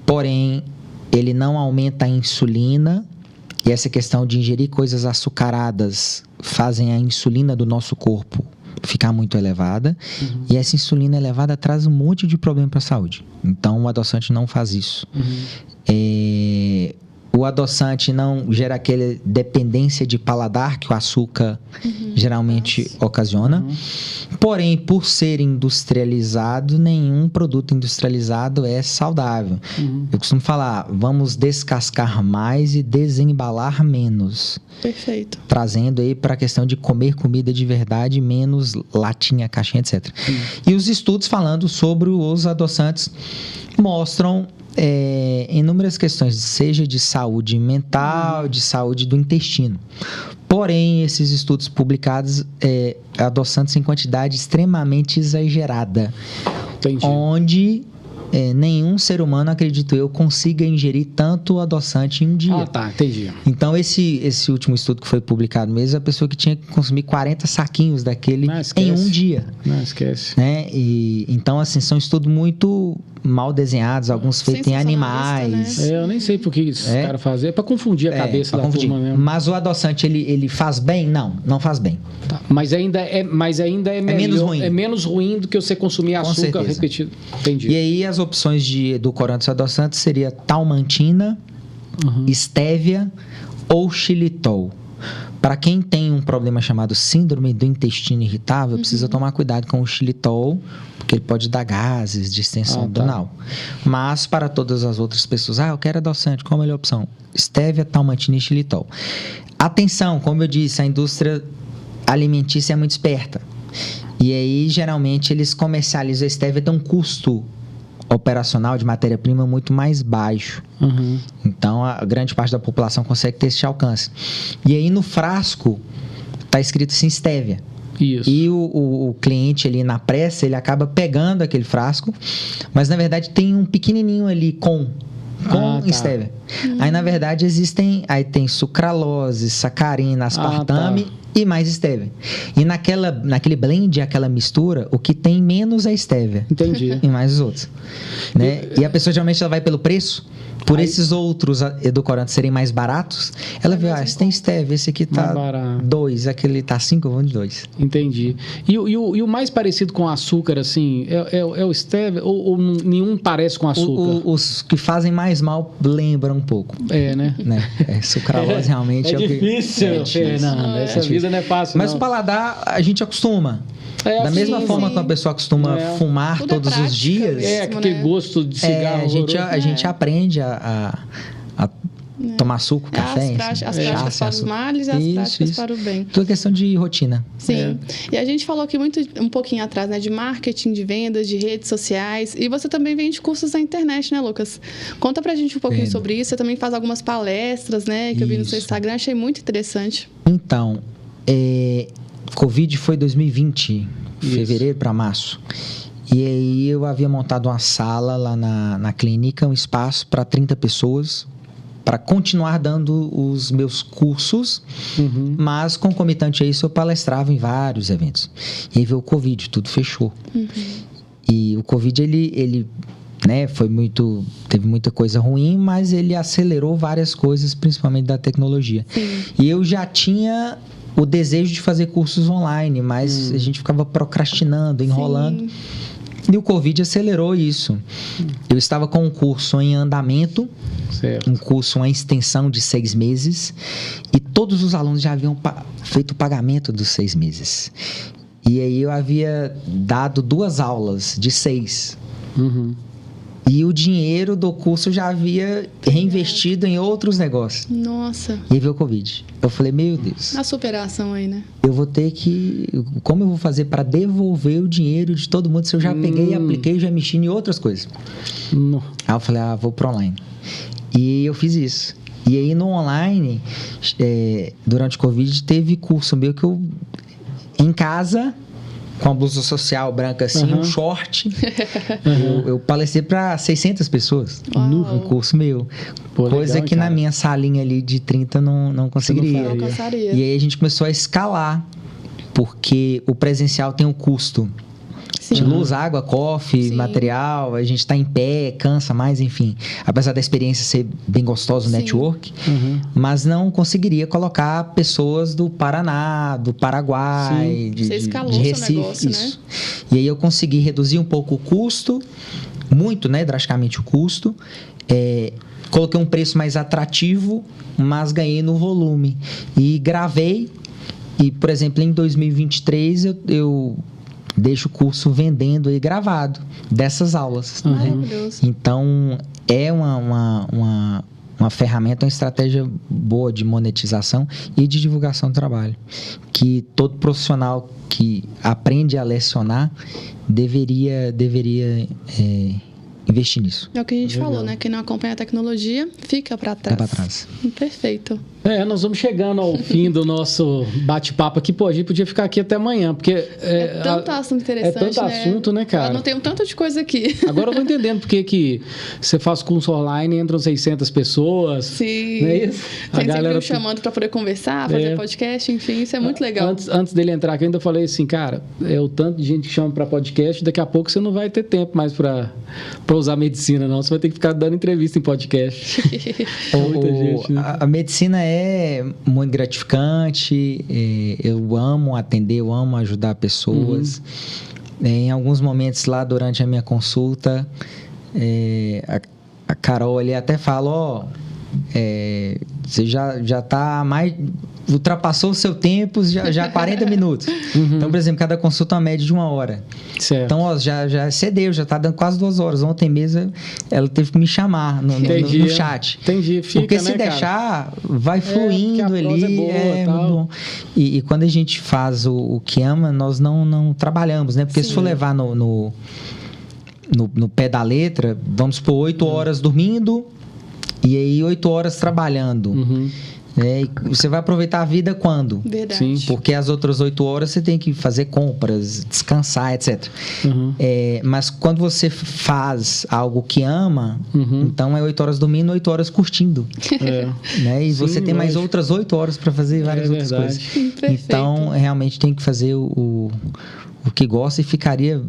Porém, ele não aumenta a insulina. E essa questão de ingerir coisas açucaradas fazem a insulina do nosso corpo ficar muito elevada. E essa insulina elevada traz um monte de problema para a saúde. Então, o adoçante não faz isso. O adoçante não gera aquela dependência de paladar que o açúcar geralmente ocasiona. Porém, por ser industrializado, nenhum produto industrializado é saudável. Eu costumo falar, vamos descascar mais e desembalar menos. Perfeito. Trazendo aí para a questão de comer comida de verdade, menos latinha, caixinha, etc. E os estudos falando sobre os adoçantes mostram inúmeras questões, seja de saúde mental, de saúde do intestino. Porém, esses estudos publicados, adoçantes em quantidade extremamente exagerada. Entendi. Onde nenhum ser humano, acredito eu, consiga ingerir tanto adoçante em um dia. Entendi. Então, esse último estudo que foi publicado mesmo, a pessoa que tinha que consumir 40 saquinhos daquele em um dia. Não, esquece. Né? Então, assim, são estudos muito mal desenhados, alguns feitos em animais. Né? Eu nem sei por que os caras fazem. É para confundir a cabeça da turma mesmo. Mas o adoçante, ele faz bem? Não faz bem. Mas ainda é melhor, menos ruim. É menos ruim do que você consumir açúcar repetido. Entendi. E aí as opções de edulcorantes e adoçantes seria talmantina, estévia ou xilitol. Para quem tem um problema chamado síndrome do intestino irritável, precisa tomar cuidado com o xilitol, porque ele pode dar gases, distensão abdominal. Mas para todas as outras pessoas, eu quero adoçante, qual a melhor opção? Estévia, talmantina e xilitol. Atenção, como eu disse, a indústria alimentícia é muito esperta. E aí, geralmente, eles comercializam a estévia, tem um custo operacional de matéria-prima muito mais baixo. Então, a grande parte da população consegue ter esse alcance. E aí, no frasco, está escrito assim, estévia. Isso. E o cliente ali na pressa, ele acaba pegando aquele frasco, mas, na verdade, tem um pequenininho ali com estévia. Aí, na verdade, aí tem sucralose, sacarina, aspartame e mais estévia. E naquele blend, aquela mistura, o que tem menos é estévia. Entendi. E mais os outros. Né? E a pessoa geralmente ela vai pelo preço. Por esses outros edulcorantes serem mais baratos, ela vê, esse tem estévia, esse aqui tá 2, aquele tá 5, eu vou de 2. Entendi. E o mais parecido com açúcar, assim, é o estévia ou nenhum parece com açúcar? Os que fazem mais mal lembram um pouco. Né? Sucralose realmente é difícil, Fernando. Essa vida não é fácil, mas o paladar, a gente acostuma. Da mesma forma que uma pessoa costuma fumar todos os dias. Aquele gosto de cigarro. A gente aprende a tomar suco, café. As práticas para os males e as práticas para o bem. Tudo questão de rotina. Sim. E a gente falou aqui um pouquinho atrás, né, de marketing, de vendas, de redes sociais. E você também vende cursos na internet, né, Lucas? Conta pra gente um pouquinho sobre isso. Você também faz algumas palestras, né, que eu vi no seu Instagram. Achei muito interessante. Então, Covid foi 2020, fevereiro para março. E aí eu havia montado uma sala lá na clínica, um espaço para 30 pessoas, para continuar dando os meus cursos, mas concomitante a isso eu palestrava em vários eventos. E aí veio o Covid, tudo fechou. E o Covid, ele teve muita coisa ruim, mas ele acelerou várias coisas, principalmente da tecnologia. E eu já tinha o desejo de fazer cursos online, mas a gente ficava procrastinando, enrolando. E o Covid acelerou isso. Eu estava com um curso em andamento, um curso, uma extensão de 6 meses, e todos os alunos já haviam feito o pagamento dos 6 meses. E aí eu havia dado 2 aulas de 6. E o dinheiro do curso já havia reinvestido em outros negócios. Nossa. E aí veio o Covid. Eu falei, meu Deus. A superação aí, né? Eu vou ter que... Como eu vou fazer para devolver o dinheiro de todo mundo se eu já peguei, apliquei, já mexi em outras coisas? Aí eu falei, vou pro online. E eu fiz isso. E aí no online, durante o Covid, teve curso meu que eu... Em casa... com a blusa social branca assim, um short. Eu palestrei para 600 pessoas no curso meu. Coisa legal, que na minha salinha ali de 30 não conseguiria. Não alcançaria. E aí a gente começou a escalar, porque o presencial tem um custo. De luz, água, coffee, material, a gente está em pé, cansa mais, enfim. Apesar da experiência ser bem gostosa, o network, mas não conseguiria colocar pessoas do Paraná, do Paraguai, de Recife. Negócio, isso. Né? E aí eu consegui reduzir um pouco o custo, muito, né, drasticamente o custo. Coloquei um preço mais atrativo, mas ganhei no volume. E gravei, e, por exemplo, em 2023 eu deixo o curso vendendo aí gravado dessas aulas. Maravilhoso. Então, é uma ferramenta, uma estratégia boa de monetização e de divulgação do trabalho. Que todo profissional que aprende a lecionar deveria investir nisso. É o que a gente falou, né? Quem não acompanha a tecnologia fica para trás. Fica para trás. Perfeito. Nós vamos chegando ao fim do nosso bate-papo aqui. Pô, a gente podia ficar aqui até amanhã, porque... É tanto assunto interessante, né? É tanto assunto, né, cara? Eu não tenho tanto de coisa aqui. Agora eu tô entendendo porque que você faz curso online e entram 600 pessoas. Sim. Não é isso? Tem sempre me chamando para poder conversar, fazer podcast, enfim, isso é muito legal. Antes dele entrar aqui, eu ainda falei assim, cara, o tanto de gente que chama para podcast, daqui a pouco você não vai ter tempo mais para usar medicina, não. Você vai ter que ficar dando entrevista em podcast. Muita gente, né? A medicina é muito gratificante, eu amo atender, eu amo ajudar pessoas. Em alguns momentos lá durante a minha consulta, A Carol ali até fala, ó, você já tá mais... ultrapassou o seu tempo já 40 minutos. Então, por exemplo, cada consulta é uma média de 1 hora. Certo. Então, ó, já cedeu, já tá dando quase 2 horas. Ontem mesmo ela teve que me chamar no chat. Entendi. Fica, porque se né, deixar, vai fluindo a prosa ali. é boa, muito bom. E quando a gente faz o que ama, nós não trabalhamos, né? Porque se for levar no pé da letra, vamos supor 8 horas dormindo e aí 8 horas trabalhando. E você vai aproveitar a vida quando? Verdade. Sim. Porque as outras 8 horas você tem que fazer compras, descansar, etc. Mas quando você faz algo que ama, então é 8 horas dormindo, 8 horas curtindo. Né? E você tem mais outras 8 horas para fazer várias outras coisas. Perfeito. Então, realmente tem que fazer o que gosta e ficaria...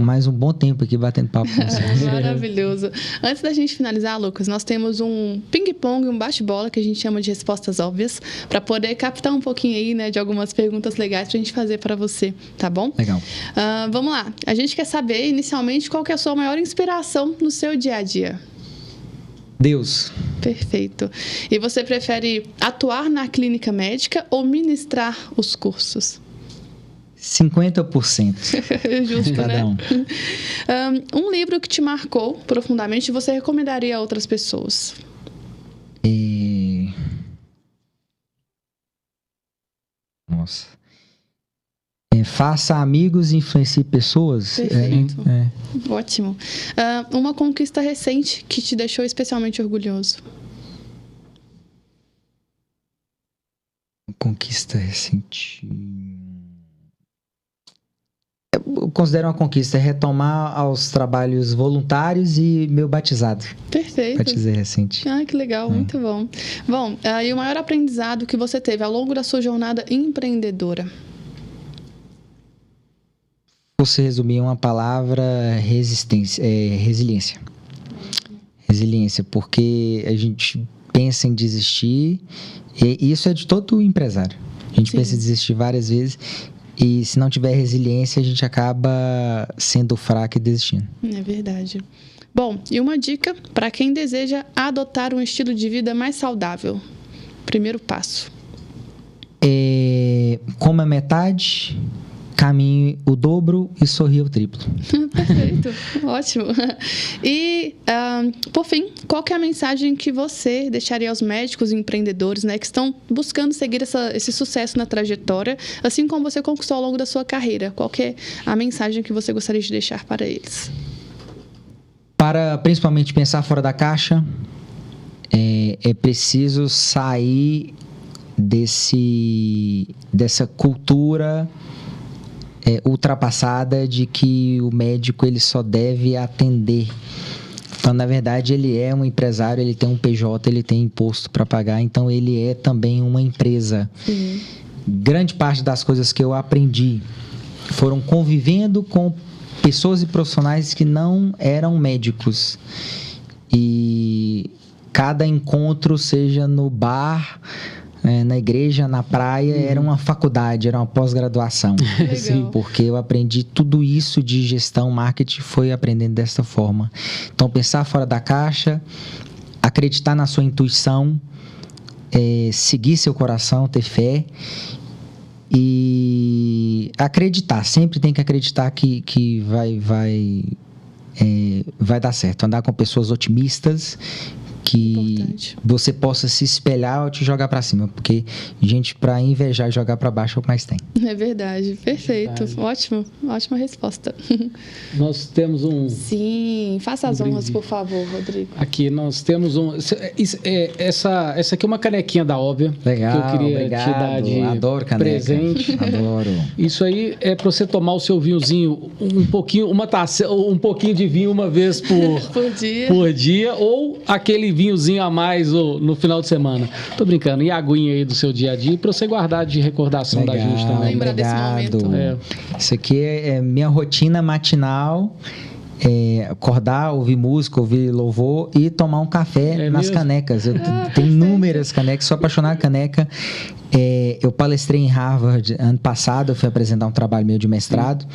mais um bom tempo aqui batendo papo com vocês. Maravilhoso. Antes da gente finalizar, Lucas, nós temos um ping-pong, um bate-bola que a gente chama de respostas óbvias, para poder captar um pouquinho aí, né, de algumas perguntas legais pra gente fazer para você, tá bom? Legal. Vamos lá. A gente quer saber, inicialmente, qual que é a sua maior inspiração no seu dia a dia? Deus. Perfeito. E você prefere atuar na clínica médica ou ministrar os cursos? 50%. Justo, cada né? um. Um livro que te marcou profundamente e você recomendaria a outras pessoas? Nossa. Faça amigos e influencie pessoas. Perfeito. Ótimo. Uma conquista recente que te deixou especialmente orgulhoso? Conquista recente... Eu considero uma conquista retomar aos trabalhos voluntários e meu batizado. Perfeito. Batizei recente. Que legal, muito bom. Bom, e o maior aprendizado que você teve ao longo da sua jornada empreendedora? Você resumir uma palavra, resiliência. Resiliência, porque a gente pensa em desistir, e isso é de todo empresário. A gente pensa em desistir várias vezes. E se não tiver resiliência, a gente acaba sendo fraco e desistindo. É verdade. Bom, e uma dica para quem deseja adotar um estilo de vida mais saudável? Primeiro passo. Coma metade, caminhe o dobro e sorria o triplo. Perfeito, ótimo. E, por fim, qual que é a mensagem que você deixaria aos médicos e empreendedores, né, que estão buscando seguir esse sucesso na trajetória, assim como você conquistou ao longo da sua carreira? Qual que é a mensagem que você gostaria de deixar para eles? Para, principalmente, pensar fora da caixa, é preciso sair dessa cultura ultrapassada de que o médico ele só deve atender. Então, na verdade, ele é um empresário, ele tem um PJ, ele tem imposto para pagar, então ele é também uma empresa. Grande parte das coisas que eu aprendi foram convivendo com pessoas e profissionais que não eram médicos. E cada encontro, seja no bar, na igreja, na praia, era uma faculdade, era uma pós-graduação. Legal. Porque eu aprendi tudo isso de gestão, marketing, foi aprendendo dessa forma. Então, pensar fora da caixa, acreditar na sua intuição, seguir seu coração, ter fé e acreditar. Sempre tem que acreditar que vai dar certo. Andar com pessoas otimistas, que Importante. Você possa se espelhar ou te jogar para cima, porque gente para invejar e jogar para baixo é o que mais tem. É verdade, perfeito. Ótimo, ótima resposta. Nós temos um... Sim, faça as honras, por favor, Rodrigo. Aqui nós temos um... Essa aqui é uma canequinha da Óbvia. Legal, que eu queria obrigado. te dar de Adoro caneca. presente. Adoro. Isso aí é para você tomar o seu vinhozinho, um pouquinho de vinho uma vez por dia, ou aquele vinhozinho a mais no final de semana. Tô brincando. E a aguinha aí do seu dia a dia para você guardar de recordação Legal, da gente também. Lembrar desse momento. Isso aqui é minha rotina matinal. Acordar, ouvir música, ouvir louvor e tomar um café nas canecas. Eu tenho inúmeras canecas, sou apaixonado por caneca. Eu palestrei em Harvard ano passado, eu fui apresentar um trabalho meu de mestrado.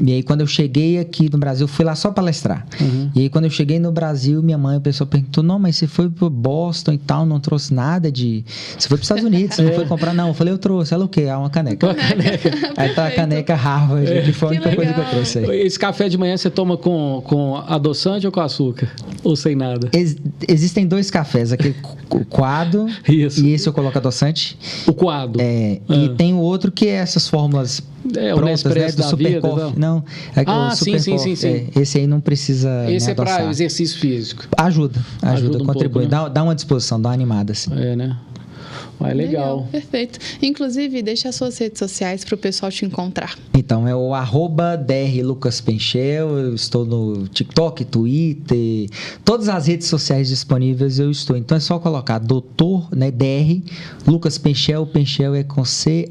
E aí, quando eu cheguei aqui no Brasil, fui lá só palestrar. E aí, quando eu cheguei no Brasil, minha mãe, a pessoa perguntou, não, mas você foi pro Boston e tal, não trouxe nada de... Você foi pros Estados Unidos, você não foi comprar? Não, eu falei, eu trouxe. Ela o quê? Uma caneca. Aí tá a caneca Harvard, que foi a única coisa que eu trouxe aí. Esse café de manhã você toma com adoçante ou com açúcar? Ou sem nada? Existem 2 cafés, aquele coado e esse eu coloco adoçante. O coado. E tem o outro que é essas fórmulas prontas, né? Do Super Coffee. Não, o Super Coffee. Sim. Esse aí não precisa Esse é para exercício físico. Ajuda, um contribui. Pouco, né? Dá uma disposição, dá uma animada, assim. Né? Legal. Perfeito. Inclusive, deixa as suas redes sociais para o pessoal te encontrar. Então, é o @drlucaspenchel. Eu estou no TikTok, Twitter, todas as redes sociais disponíveis eu estou. Então, é só colocar doutor, né, DR, Lucas Penchel. Penchel é com CHEL.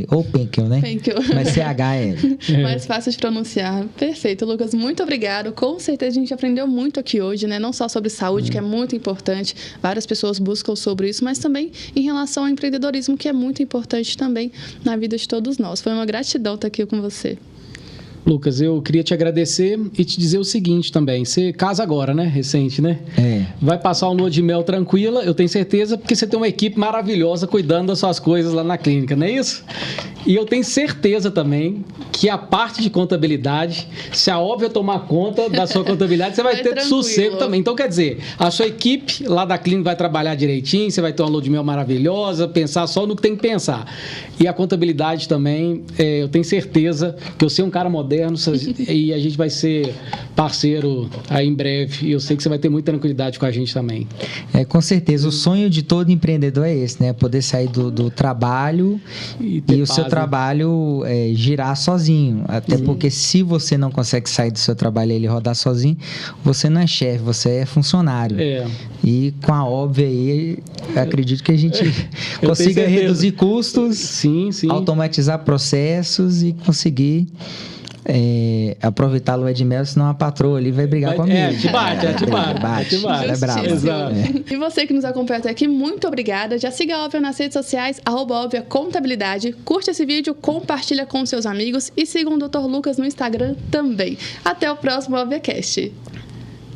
Ou Penkel, né? Penkel. Mas CHL. Mais fácil de pronunciar. Perfeito, Lucas. Muito obrigado. Com certeza a gente aprendeu muito aqui hoje, né? Não só sobre saúde, que é muito importante. Várias pessoas buscam sobre isso, mas também em relação ao empreendedorismo, que é muito importante também na vida de todos nós. Foi uma gratidão estar aqui com você. Lucas, eu queria te agradecer e te dizer o seguinte também. Você casa agora, né? Recente, né? Vai passar uma lua de mel tranquila, eu tenho certeza, porque você tem uma equipe maravilhosa cuidando das suas coisas lá na clínica, não é isso? E eu tenho certeza também que a parte de contabilidade, se a Óbvia tomar conta da sua contabilidade, você vai ter tranquilo. sossego também. Então, quer dizer, a sua equipe lá da clínica vai trabalhar direitinho, você vai ter uma lua de mel maravilhosa, pensar só no que tem que pensar. E a contabilidade também, eu tenho certeza que eu sei um cara moderno e a gente vai ser parceiro aí em breve. E eu sei que você vai ter muita tranquilidade com a gente também. Com certeza. O sonho de todo empreendedor é esse, né? Poder sair do trabalho e o seu trabalho girar sozinho. Até porque se você não consegue sair do seu trabalho e ele rodar sozinho, você não é chefe, você é funcionário. E com a Óbvia aí, acredito que a gente consiga reduzir custos, sim. automatizar processos e conseguir aproveitar a lua de mel, senão a patroa ali vai brigar comigo. Te bate. É bravo. E você que nos acompanha até aqui, muito obrigada. Já siga a Óbvia nas redes sociais, @Óbvia Contabilidade. Curte esse vídeo, compartilha com seus amigos e sigam o Dr. Lucas no Instagram também. Até o próximo ObviaCast.